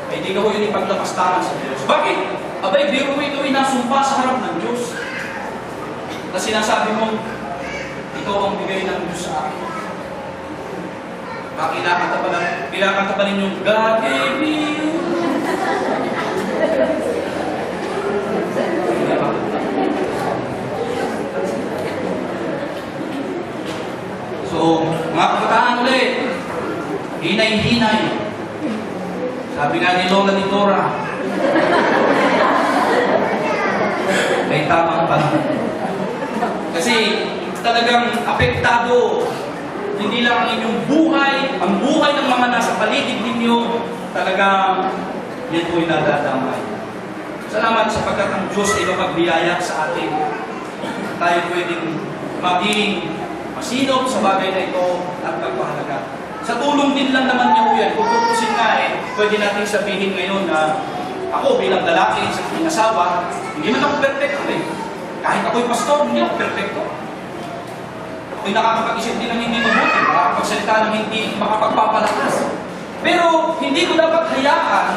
Ay di ka ko yun ipaglapastaran sa Diyos. Bakit? Abay, biro mo ito inasumpa sa harap ng Diyos. Na sinasabi mo, ikaw ang bigay ng Diyos sa akin. Kailangan ka pa ninyong God gave me you. So, mga kabataan ulit, hinay-hinay. Sabi nga ni Lola ni Dora, may tamang panahon. Kasi talagang apektado hindi lang ang inyong buhay, ang buhay ng mga nasa paligid ninyo, talagang yan po'y nadadamay. Salamat sapagkat ang Diyos ay mapagbiyaya sa atin. Tayo pwedeng maging masinop sa bagay na ito at magpahalaga. Sa tulong din lang naman niya po yan. Kung tutusin nga pwede natin sabihin ngayon na ako bilang lalaki sa aking asawa, hindi man ako perfecto Kahit ako'y pastor, hindi ako perfecto. Ako'y nakakapag-isip din ng hindi mabuti, nakakapagsalita ng hindi makapagpapalakas. Pero hindi ko dapat hayaan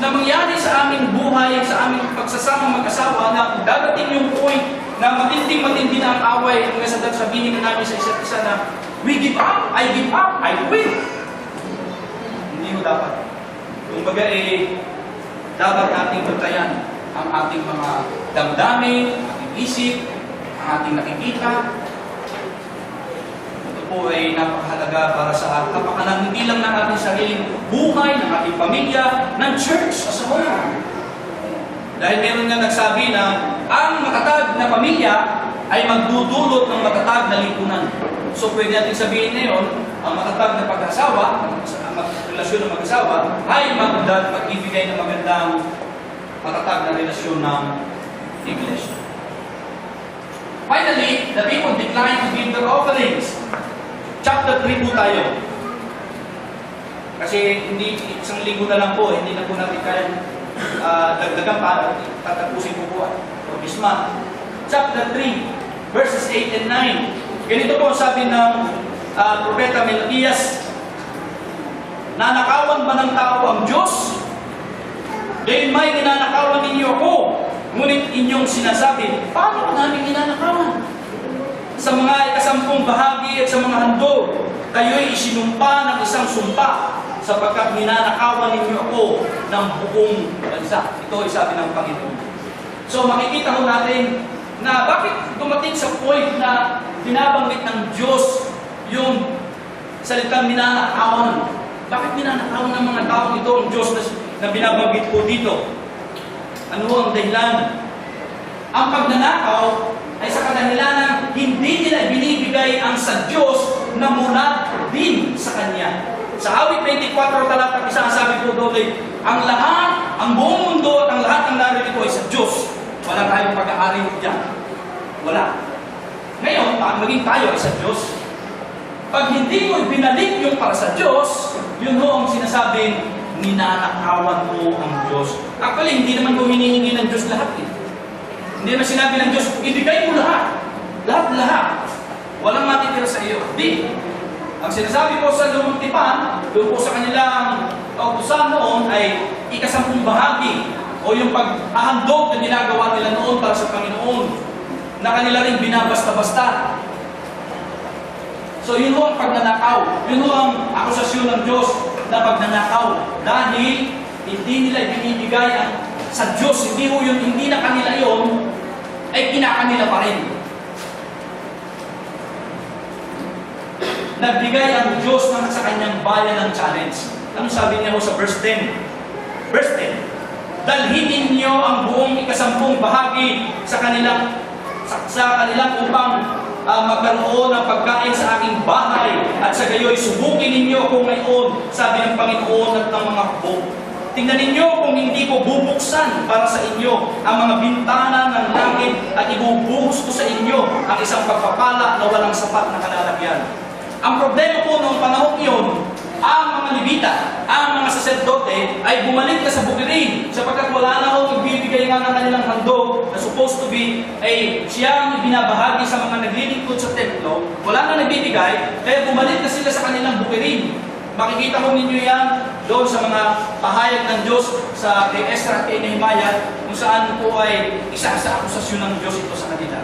na mangyari sa aming buhay, sa aming pagsasama mag-asawa na dadating yung point na matinding-matindi na ang away hanggang sa sabihin na namin sa isa't isa na we give up, I give up, I quit. Hindi mo dapat. Kumbaga dapat nating bantayan ang ating mga damdamin, ating isip, ang ating nakikita. Ito po ay napakahalaga para sa kapakanan hindi lang ng ating sariling buhay, ng ating pamilya, ng church as a whole. Dahil meron nga nagsabi na ang matatag na pamilya ay magdudulot ng matatag na lipunan. So pwede natin sabihin ngayon, ang matatag na pag-asawa, ang relasyon ng mag-asawa, ay magbibigay ng magandang matatag na relasyon ng iglesia. Finally, the people declined to give their offerings. Chapter 3 po tayo. Kasi hindi isang linggo na lang po, hindi na po natin kaya dagdagan pa, tatapusin po po for this month. Chapter 3, verses 8 and 9. Ganito po sabi ng Propeta Melquias, nanakawan ba ng tao ang Diyos? Dahil may ninanakawan ninyo ako, ngunit inyong sinasabi, paano namin ninanakawan? Sa mga ikasampung bahagi at sa mga handog, kayo'y isinumpa ng isang sumpa, sapagkat ninanakawan ninyo ako ng buong bansa. Ito ay sabi ng Panginoon. So makikita ko natin na bakit dumating sa point na binabanggit ng Diyos yung salitang ninanakawan. Bakit ninanakawan ng mga tao ito ang Diyos na binabanggit po dito? Ano ang dahilan? Ang pagnanakaw ay sa kadahilanan hindi nila binibigay ang sa Diyos na mula din sa Kanya. Sa awit 24 talatang 1, sabi po doon, ang lahat, ang buong mundo at ang lahat ng narito ay sa Diyos. Wala tayong pag-aari diyan. Wala. Ngayon, maging tayo ay sa Diyos. Pag hindi mo binalik yung para sa Diyos, yun ho ang sinasabing, ninanakawan mo ang Diyos. Actually, hindi naman ko hinihingi ng Diyos lahat eh. Hindi naman sinabi ng Diyos, ibigay mo lahat. Lahat. Walang matitira sa iyo. Di. Ang sinasabi ko sa lumang tipan, doon po sa kanilang kautusan noon ay ikasampung bahagi o yung pag-ahandog na ginagawa nila noon para sa Panginoon na kanila rin binabasta-basta. So yun ho ang pagnanakaw. Yun ho ang akusasyon ng Diyos na pagnanakaw. Dahil hindi nila binibigay ang sa Diyos, hindi na kanila yon, ay kinakanila pa rin. Nagbigay ang Diyos sa kanyang bayan ng challenge. Ano sabi niya ho sa verse 10? Verse 10. Dalhin ninyo ang buong ikasampung bahagi sa kanilang upang magkaroon ng pagkain sa aking bahay at sa gayoy subukin ninyo ako ngayon, sabi ng Panginoon at ng mga hukbo. Tingnan ninyo kung hindi ko bubuksan para sa inyo ang mga bintana ng langit at ibubuhos ko sa inyo ang isang pagpapala na walang sapat na kalalagyan. Ang problema po noong panahon iyon, ang mga Levita, ang mga saserdote ay bumalik na sa bukirin sapagkat wala na akong ibibigay nga ng kanilang handog na supposed to be ay siyang ibinabahagi sa mga naglilingkod sa templo. Wala na nagbibigay, kaya bumalik na sila sa kanilang bukirin. Makikita mo ninyo yan doon sa mga pahayag ng Diyos sa kay Ezra at kay Nehemiah kung saan po ay isa sa akusasyon ng Diyos ito sa kanila.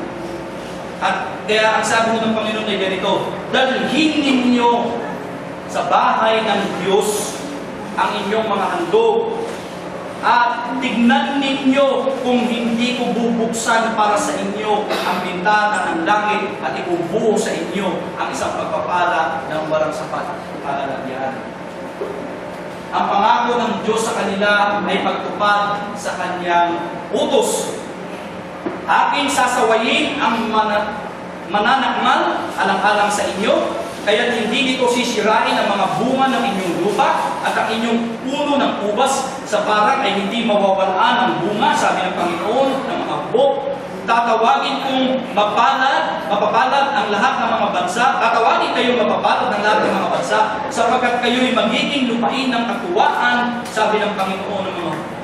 At kaya ang sabi ng Panginoon ay ganito, dalhin ninyo sa bahay ng Diyos ang inyong mga handog at tignan ninyo kung hindi ko bubuksan para sa inyo ang bintana ng langit at ibubuo sa inyo ang isang pagpapala ng walang sapat na kalalagyan. Ang pangako ng Diyos sa kanila ay pagtupad sa kanyang utos. Aking sasawayin ang mananakmal alang-alang sa inyo, kaya hindi nito sisirain ang mga bunga ng inyong lupa at ang inyong puno ng ubas sa barak ay hindi mawawalaan ng bunga, sabi ng Panginoon ng mga hukbo. Tatawagin kong mapapalad ang lahat ng mga bansa. Tatawagin kayong mapapalad ng lahat ng mga bansa sapagkat kayo'y magiging lupain ng katuwaan, sabi ng Panginoon ng mga hukbo.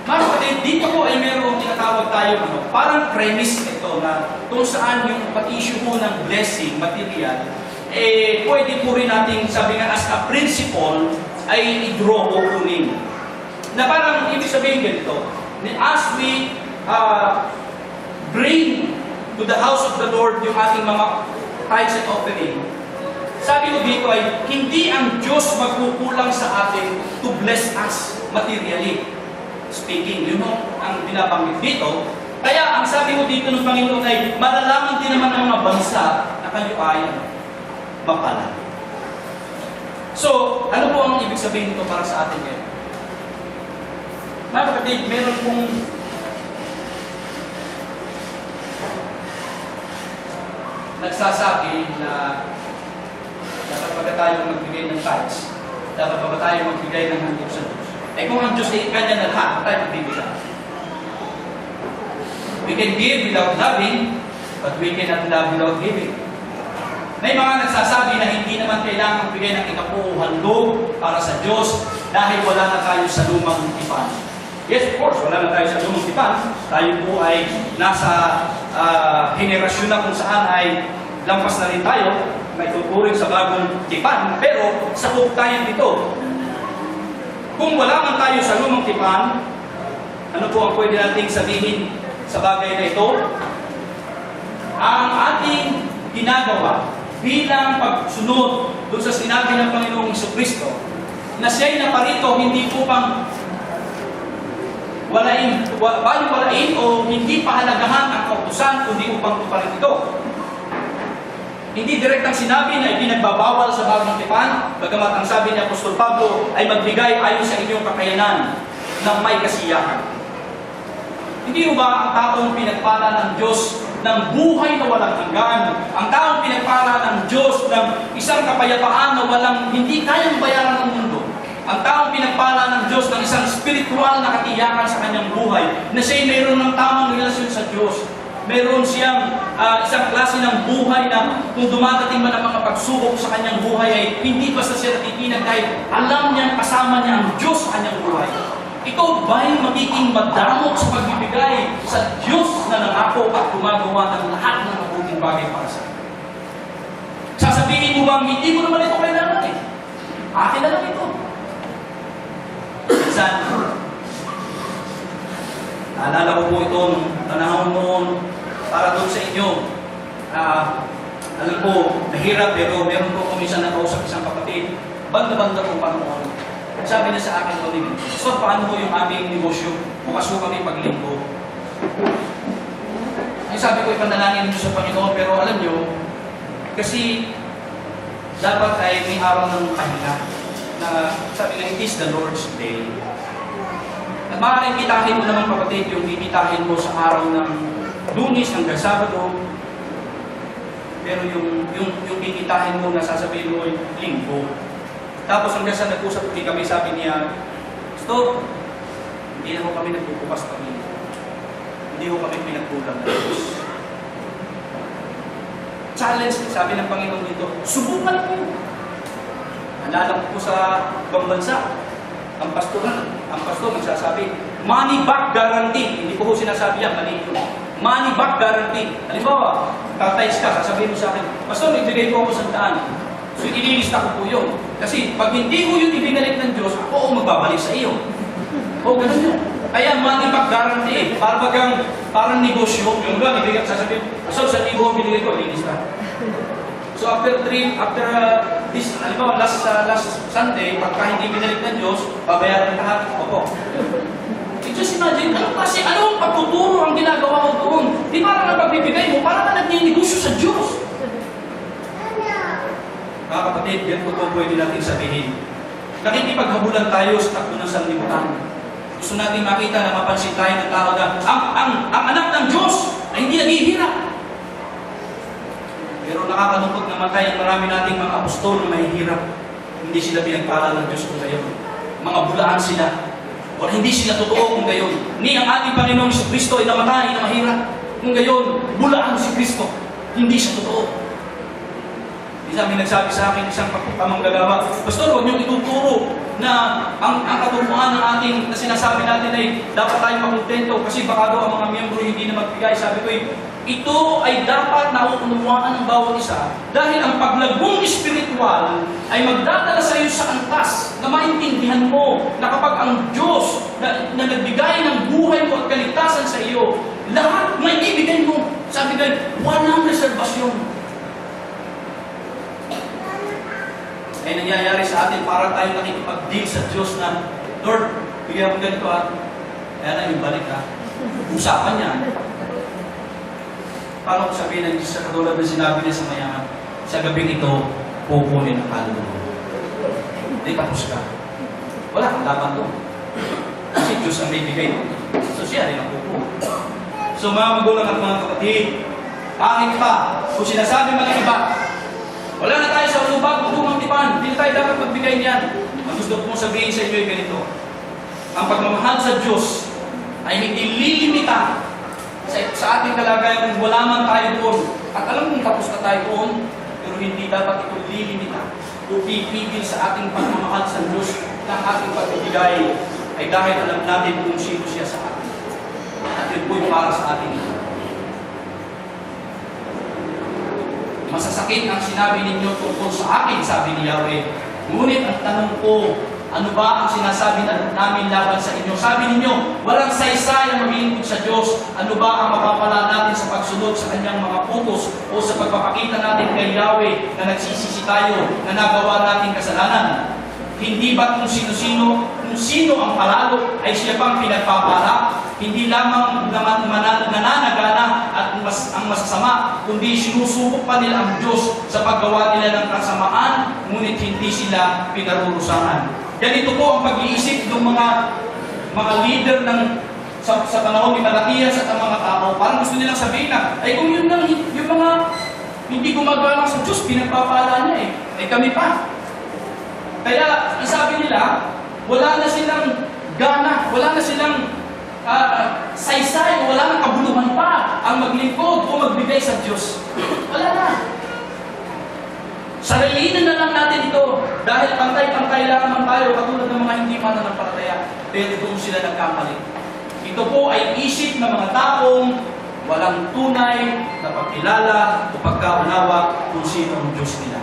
Mga kapatid, dito po ay mayroong tinatawag tayo parang premise ito na kung saan yung pag-issue mo ng blessing, material, pwede po rin natin, sabi nga, as a principle, ay i-draw o kunin. Na parang, ibig sabihin ganito, as we bring to the house of the Lord yung ating mga tithes and offering, sabi ko dito ay, hindi ang Diyos magkukulang sa atin to bless us materially speaking. Yun ang binabanggit dito. Kaya, ang sabi ko dito ng Panginoon ay, malalaman din naman ng mga bansa na kayo ay mapala. So, ano po ang ibig sabihin nito para sa atin ngayon? Mga kapatid, meron pong nagsasabi na dapat ba tayo magbigay ng tithes? Dapat ba tayo magbigay ng handog sa Diyos? Kung ang Diyos ay kanya na lahat, tayo magbibigay. We can give without loving, but we cannot love without giving. May mga nagsasabi na hindi naman kailangan magbigay ng ikapuong handog para sa Diyos dahil wala na tayo sa lumang tipan. Yes, of course, wala na tayo sa lumang tipan. Tayo po ay nasa henerasyon na kung saan ay lampas na rin tayo, may tuturing sa bagong tipan. Pero sa tayo dito, kung wala man tayo sa lumang tipan, ano po ang pwede nating sabihin sa bagay na ito? Ang ating ginagawa bilang pagsunod doon sa sinabi ng Panginoong Jesucristo na siya'y naparito hindi po pang walain o hindi pahalagahan ang kautusan kundi upang tuparin ito. Hindi direktang sinabi na ipinagbabawal sa bagong tipan, bagamat ang sabi ni Apostol Pablo ay magbigay ayon sa inyong kakayanan ng may kasiyahan. Hindi ba ang taong pinagpala ng Diyos ng buhay na walang hanggan, ang taong pinagpala ng Diyos ng isang kapayapaan na walang hindi kayang bayaran ng mundo, Ang taong pinagpala ng Diyos ng isang spiritual na katiyakan sa kanyang buhay, na siya'y mayroon ng tamang relasyon sa Diyos. Mayroon siyang isang klase ng buhay na kung dumadating man ang mga pagsubok sa kanyang buhay ay hindi basta siya natitinag dahil alam niyang kasama niya ang Diyos sa kanyang buhay. Ikaw ba'y magiging madamot sa pagbibigay sa Diyos na nangako at gumagawa ng lahat ng mabuting bagay para sa iyo? Sasabihin mo bang, hindi mo naman ito kailangan eh. Akin na lang ito. Minsan, naalala ko po ito nung panahon noon para doon sa inyo. Alam ko, mahirap pero meron po kumisan na kausap isang kapatid. Banda-banda po panahon. Sabi niya sa akin ko, so paano mo yung aming negosyo? Bukas mo kami paglinggo. Ay sabi ko, ipanalangin niyo sa Panginoon, pero alam niyo, kasi dapat ay may araw ng pahinga na sabi nga, it is the Lord's Day. At maaaring kitahin mo naman kapatid yung bibitahin mo sa araw ng Lunes hanggang Sabado, pero yung bibitahin mo na sasabihin mo ay Linggo. Tapos hanggang sa nag-usap kami, sabi niya, stop, hindi na ho kami nagbubukas kami. Hindi ho kami pinagkulang na Diyos. Challenge, sabi ng Panginoon dito, subukan mo. Nalala ko po sa ibang bansa, ang pastor nagsasabi, money back guarantee. Hindi ko po sinasabi yan, mali yun. Money back guarantee. Halimbawa, tatays ka, sasabihin mo sa akin, pastor, ibigay ko ako sa daan. So, ililista ko po yun. Kasi, pag hindi ko yun ibinalik ng Diyos, ako magbabalik sa iyo. O, ganun yun. Kaya, money back guarantee. Parang negosyo. Yung ba, ibigay ko, sasabihin, pastor, sa libo, binigay ko, ililista. So after this, halimbawa last Sunday, pagka hindi binalik ng Diyos, babayaran ng lahat. Opo. Just imagine, anong pagtuturo ang ginagawa mo doon? Di parang ang pagbibigay mo, parang ka nagninegosyo sa Diyos. Mga kapatid, yan po pwede natin sabihin. Nakikipaghabulan tayo sa takbo ng sanlibutan. Gusto natin makita na mapansin tayo ng tao na ang anak ng Diyos ay hindi naghihirap. Pero nakakalungkot naman tayo marami nating mga apostol na mahihirap. Hindi sila pinagpala ng Diyos kung gayon. Mga bulaan sila. O hindi sila totoo kung gayon. Ni ang ating Panginoong Kristo ay namatay na mahirap. Kung gayon, bulaan si Kristo. Hindi siya totoo. Isa may nagsabi sa akin, isang pamanggagawa, pastor, huwag niyong ituturo na ang katupuan ng ating na sinasabi natin ay dapat tayong makontento kasi baka daw ang mga miyembro hindi na magbigay. Sabi ko, ito ay dapat nauunawaan ng bawat isa dahil ang paglagong espiritual ay magdadala sa iyo sa antas na maintindihan mo na kapag ang Diyos na nagbigay ng buhay mo at kaligtasan sa iyo, lahat may ibigay mo. Sabi ko, walang reservasyon. Ay nangyayari sa atin, parang tayo nakikipag-deal sa Diyos na, Lord, bigyan mo ganito ha. Kaya na yung balik ha. Usapan niya. Paano ko sabihin ng Diyos sa katulad na sinabi niya sa mayaman, sa gabing ito, pupunin ang kaluluwa. Hindi tapos ka. Wala kang laban doon. Kasi Diyos ang may bigay. So siya rin ang pupunin. So mga magulang at mga kapatid, pangit pa, kung sinasabi mga iba, wala na tayo sa ulubag, utubang tipan. Hindi tayo dapat magbigay niyan. Ang gusto kong sabihin sa inyo ay ganito. Ang pagmamahal sa Diyos ay hindi lilimita sa ating kalagayan kung wala man tayo doon. At alam kong tapos na tayo doon, pero hindi dapat ito lilimita o pipigil sa ating pagmamahal sa Diyos ng ating pagbibigay ay dahil alam natin kung sino siya sa atin. At yun po'y para sa atin ito. Masasakit ang sinabi ninyo tungkol sa akin, sabi ni Yahweh. Ngunit ang tanong ko, ano ba ang sinasabi namin laban sa inyo? Sabi ninyo, walang saysay ang maglingkod sa Diyos. Ano ba ang mapapala natin sa pagsunod sa kanyang mga utos o sa pagpapakita natin kay Yahweh na nagsisisi tayo, na nagawa natin kasalanan? Hindi ba kung sino ang palalo ay siya pang pinagpapala? Hindi lamang nananagana at ang masasama, kundi sinusubok pa nila ang Diyos sa paggawa nila ng kasamaan, ngunit hindi sila pinarurusahan. Ganito po ang pag-iisip ng mga leader sa panahon ni Malakias at ang mga tao. Parang gusto nilang sabihin na, ay kung yun lang, yung mga hindi gumagawa sa Diyos, pinagpapala niya eh. Ay kami pa. Kaya, ang sabi nila, Wala na silang gana, wala na silang saysay, wala nang kabuluhan pa ang maglingkod o magbigay sa Diyos. Wala na. Sarilinin na lang natin ito dahil pantay-pantay lang naman tayo katulad ng mga hindi mananampalataya. Pero doon sila nagkamali. Ito po ay isip ng mga taong walang tunay na pagkilala o pagkaunawa kung sino ang Diyos nila.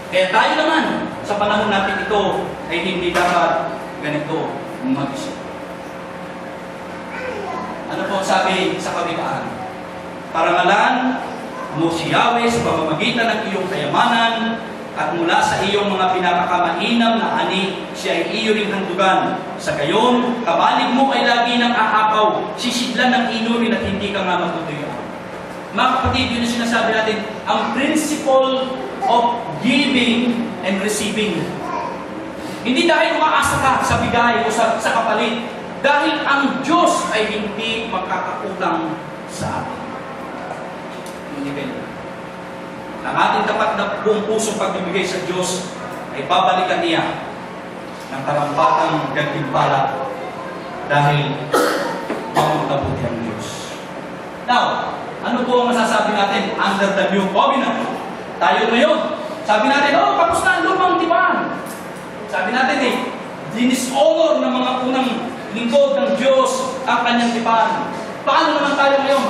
Kaya tayo naman, sa panahon natin ito, ay hindi dapat ganito mag-isip. Ano po ang sabi sa kawikaan? Parangalan mo si Yahweh sa pamamagitan ng iyong kayamanan at mula sa iyong mga pinakakamainam na ani, siya ay iyo ring handugan. Sa gayon, kabalig mo ay lagi ng aapaw, sisidlan ng inumin at hindi ka nga matutuyaan. Mga kapatid, yun ang sinasabi natin, ang principle of giving and receiving. Hindi dahil umaasa ka sa bigay o sa kapalit, dahil ang Diyos ay hindi makakautang sa atin. Hindi kayo. Ang ating tapat na buong pusong pagbibigay sa Diyos ay babalikan niya ng karampatang gantimpala dahil mamutabuti ang Diyos. Now, ano po ang masasabi natin under the new covenant? Tayo ngayon, sabi natin, tapos na ang lumang tipan. Sabi natin dinishonor ng mga unang lingkod ng Diyos ang kanyang tipan. Paano naman tayo ngayon?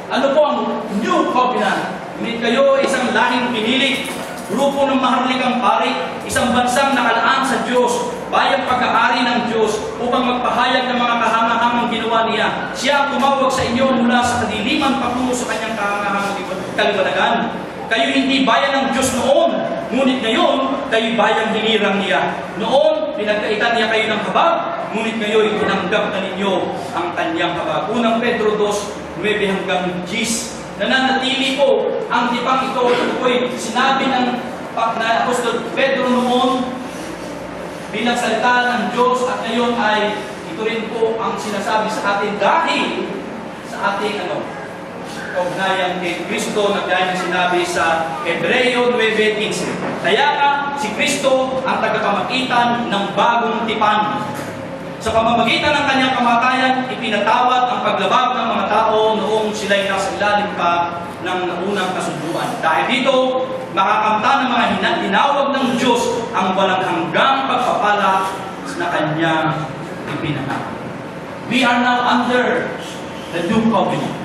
Ano po ang new covenant? Ngunit kayo isang lahing pinili, grupo ng maharlikang pari, isang bansang nakalaan sa Diyos, bayang pag-aari ng Diyos upang magpahayag ng mga kahangahangang ginawa niya. Siya ang tumawag sa inyo mula sa kadiliman patungo sa kanyang kahangahangang kaliwanagan. Kayo hindi bayan ng Diyos noon, ngunit ngayon, kayo bayang hinirang niya. Noon, pinagkaitan niya kayo ng habag, ngunit ngayon, tinanggap na ninyo ang kanyang habag. Unang Pedro 2, 9 hanggang 10. Nananatili po ang tipang ito. Ito po'y sinabi ng Apostol Pedro noon bilang salita ng Diyos at ngayon ay ito rin po ang sinasabi sa atin dahil sa ating kaugnayan kay Kristo na gaya ng sinabi sa Hebreo 9:15. Kaya nga si Kristo ang tagapamagitan ng bagong tipan. Sa pamamagitan ng kanyang kamatayan, ipinatawad ang paglabag ng mga tao noong sila'y nasa ilalim pa ng naunang kasunduan. Dahil dito, makakamta ng mga tinawag ng Diyos ang walang hanggang pagpapala na kanyang ipinatawad. We are now under the new covenant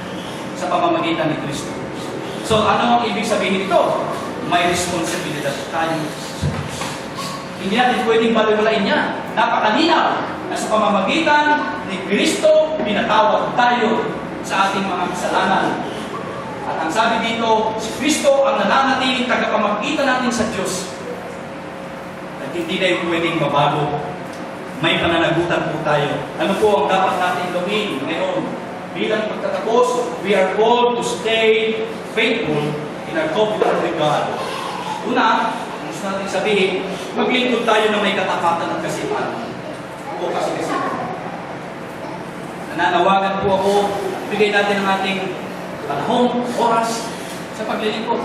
sa pamamagitan ni Kristo. So, ano ang ibig sabihin nito? May responsibilidad tayo sa Diyos. Hindi natin pwedeng baliwalain niya. Napakalinaw na sa pamamagitan ni Kristo, pinatawag tayo sa ating mga kasalanan. At ang sabi dito, si Kristo ang nananatiling tagapamagitan natin sa Diyos. At hindi tayo pwedeng mabago. May pananagutan po tayo. Ano po ang dapat natin gawin ngayon? Bilang pagtatapos, we are called to stay faithful in our covenant with God. Una, gusto natin sabihin, maglingkod tayo na may katapatan at kasipanan. O kasi. Nananawagan po ako, bigay natin ang ating panahon, oras sa paglilingkod.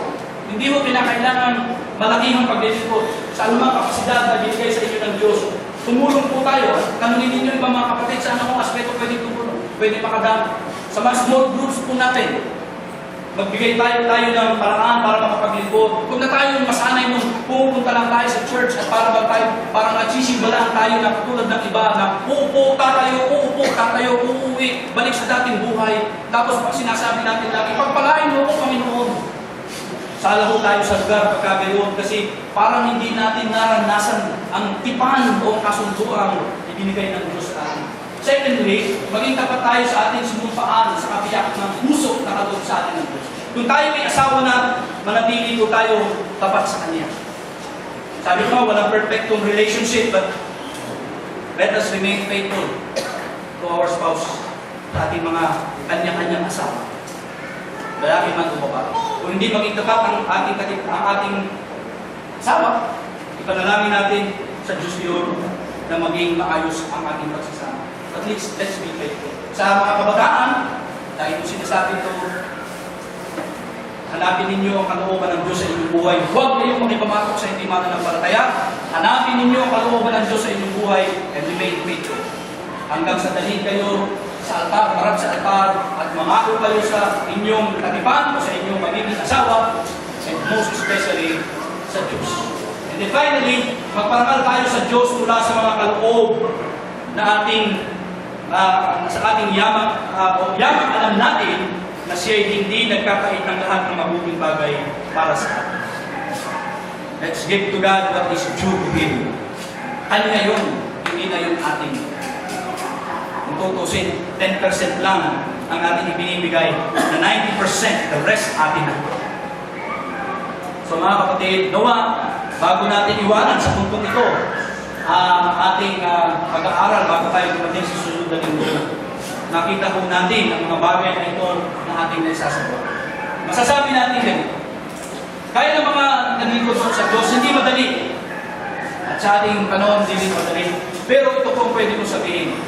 Hindi mo pinakailangan malakihang paglilingkod. Sa anumang kapasidad na binigay sa inyo ng Diyos, tumulong po tayo. Tanungin ninyo ba mga kapatid sa anong aspeto pwede tumulong? Pwede makadami. Sa mga small groups po natin, magbigay tayo ng paraan para makapaglingkod. Huwag na tayo masanay nung pupunta lang tayo sa church at parang nagsisimba lang tayo na katulad ng iba na uupo, tatayo, uuwi, balik sa dating buhay. Tapos pag sinasabi natin lagi, pagpalain mo ako, Panginoon. Sala ho tayo sa lugar pagkagayon kasi parang hindi natin naranasan ang tipan o kasunduang ibinigay ng Diyos sa atin. Secondly, maging tapat tayo sa ating sinumpaan sa kabiyak ng puso na katulad sa atin ng Diyos. Kung tayo may asawa na, manatili po tayo tapat sa Kanya. Sabi ko, walang perfectong relationship, but let us remain faithful to our spouse, sa ating mga kanya-kanyang asawa. Lalaki man o babae. Kung hindi maging tapat ang ating asawa, ipanalangin natin sa Diyos yun na maging maayos ang ating pagsasama. At least, let's be faithful. Sa mga kabataan, dahil ito sinasabi ito, hanapin ninyo ang kalooban ng Diyos sa inyong buhay. Huwag kayong makipamakok sa hindi mananampalataya. Hanapin ninyo ang kalooban ng Diyos sa inyong buhay and remain faithful. Hanggang sa dalhin kayo sa altar, marap sa altar, at mangako kayo sa inyong katipan o sa inyong magiging asawa, and most especially sa Diyos. And then finally, magparangal tayo sa Diyos mula sa mga kaloob na sa ating yamak, alam natin na siya hindi nagkakait ng lahat ng mabuting bagay para sa atin. Let's give to God what is due to Him. Kanya yun, hindi na yung ating. Kung tutusin, 10% lang ang ating ibinibigay, na 90%, the rest atin na. So mga kapatid, nawa, bago natin iwanan sa puntong ito, ating pag-aaral bago tayo dumating sa susunod na linggo, nakita po natin ang mga bagay na ito na ating naisasagot. Masasabi natin din, kaya ng mga naglingkod sa Diyos, hindi madali. At sa ating panahon, hindi madali. Pero ito pong pwede ko sabihin,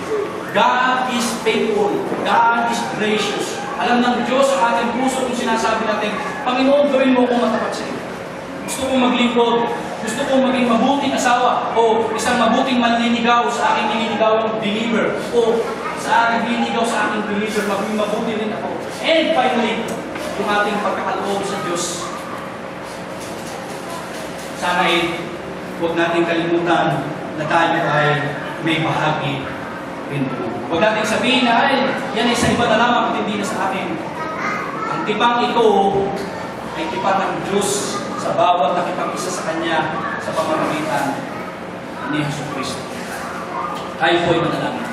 God is faithful. God is gracious. Alam ng Diyos ang ating puso kung sinasabi natin, Panginoon, gawin mo kung matapat sa iyo. Gusto kong maglingkod. Gusto kong maging mabuting asawa o isang mabuting manliligaw sa aking nililigaw believer o sa aking nililigaw sa aking believer, maging mabuti rin ako. And finally, yung ating pagkakaloob sa Diyos. Sana huwag natin kalimutan na tayo ay may bahagi rin po. Huwag natin sabihin na yan ay sa iba na lamang at hindi na sa akin. Ang tipang ito ay tipang ng Diyos sa bawat nakipag-isa sa Kanya sa pamamagitan ni Jesucristo. Tayo po'y manalangin.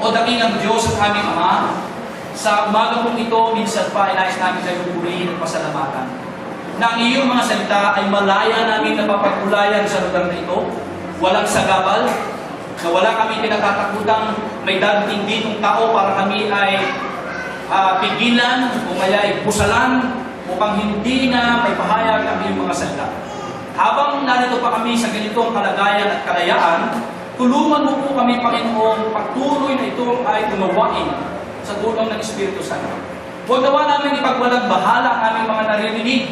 O dakilang Diyos ang aming Ama, sa umaga pong ito, minsan pa, inais namin kayo purihin at pasalamatan. Na ang iyong mga salita ay malaya namin napapagulayan sa lugar na ito, walang sagabal, na wala kami kinatatakutang may dating ditong tao para kami ay pigilan o kaya ay busalan upang hindi na may pahayag ang iyong mga salita. Habang narito pa kami sa ganitong kalagayan at kalayaan, tulungan mo po kami, Panginoon, patuloy na ito ay unawain sa tulong ng Espiritu Santo. Huwag nawa namin ipagwalang bahala ang aming mga naririnig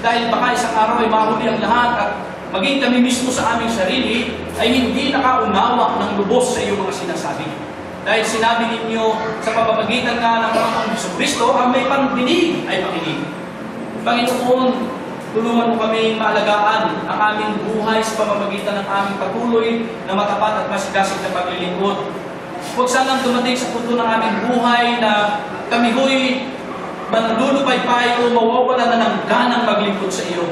dahil baka isang araw ay mahuli ang lahat at maging kami mismo sa aming sarili ay hindi nakaunawa ng lubos sa iyong mga sinasabi. Dahil sinabi ninyo sa pamamagitan nga ng Panginoong Jesucristo, ang may pangdinig ay makinig. Panginoon, tulungan mo kami maalagaan ang aming buhay sa pamamagitan ng aming patuloy na matapat at masigasig na paglilingkod. Huwag sanang dumating sa punto ng aming buhay na kami ho'y manlulupaypay o mawawala na ng ganang maglingkod sa iyo.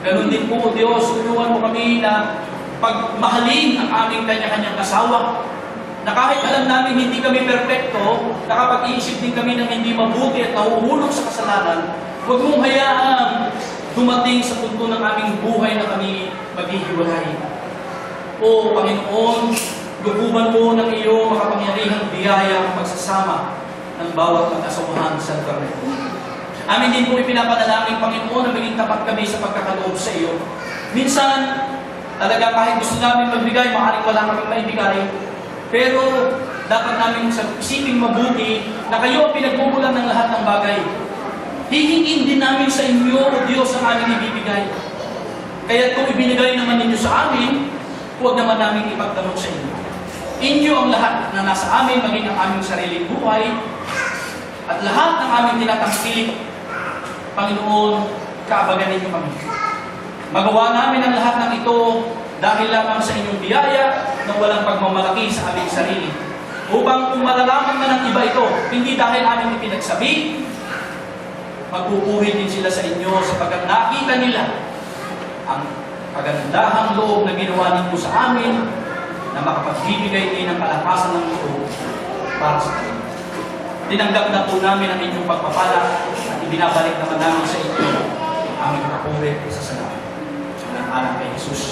Ganun din po, Diyos, tulungan mo kami na pagmahalin ang aming kanya-kanyang asawa. Na kahit alam namin hindi kami perfecto, nakapag-iisip din kami ng hindi mabuti at nahuhulog sa kasalanan, huwag mong hayaang dumating sa punto ng aming buhay na kami maghihiwalay. O Panginoon, lukuban mo ng iyong makapangyarihang biyaya ang pagsasama ng bawat mag-asawahan sa lugar na ito. Amin din po ipinapanalangin, Panginoon, na maging tapat kami sa pagkakaloob sa iyo. Minsan, talaga kahit gusto namin magbigay, maaaring wala kaming maibigay, pero dapat namin isiping mabuti na kayo ang pinagmumulan ng lahat ng bagay. Hihingin din namin sa inyo, O Diyos, ang aming ibibigay. Kaya kung ibinigay naman ninyo sa amin, huwag naman namin ipagdamot sa inyo. Inyo ang lahat na nasa amin, maging ang aming sariling buhay, at lahat ng aming tinatangkilik, Panginoon, kaabagan ninyo kami. Magawa namin ang lahat ng ito dahil lamang sa inyong biyaya na walang pagmamalaki sa aming sarili. Upang kung malalaman na ng iba ito, hindi dahil aming ipinagsabi, magpupuhin din sila sa inyo sapagkat nakita nila ang kagandahang loob na ginawa ninyo sa amin na makapagbibigay din ng kalakasan ng loob para sa kanila. Tinanggap na po namin ang inyong pagpapala at ibinabalik naman namin sa inyo ang aming kapuri sa salamat. Sa anak kay Jesus.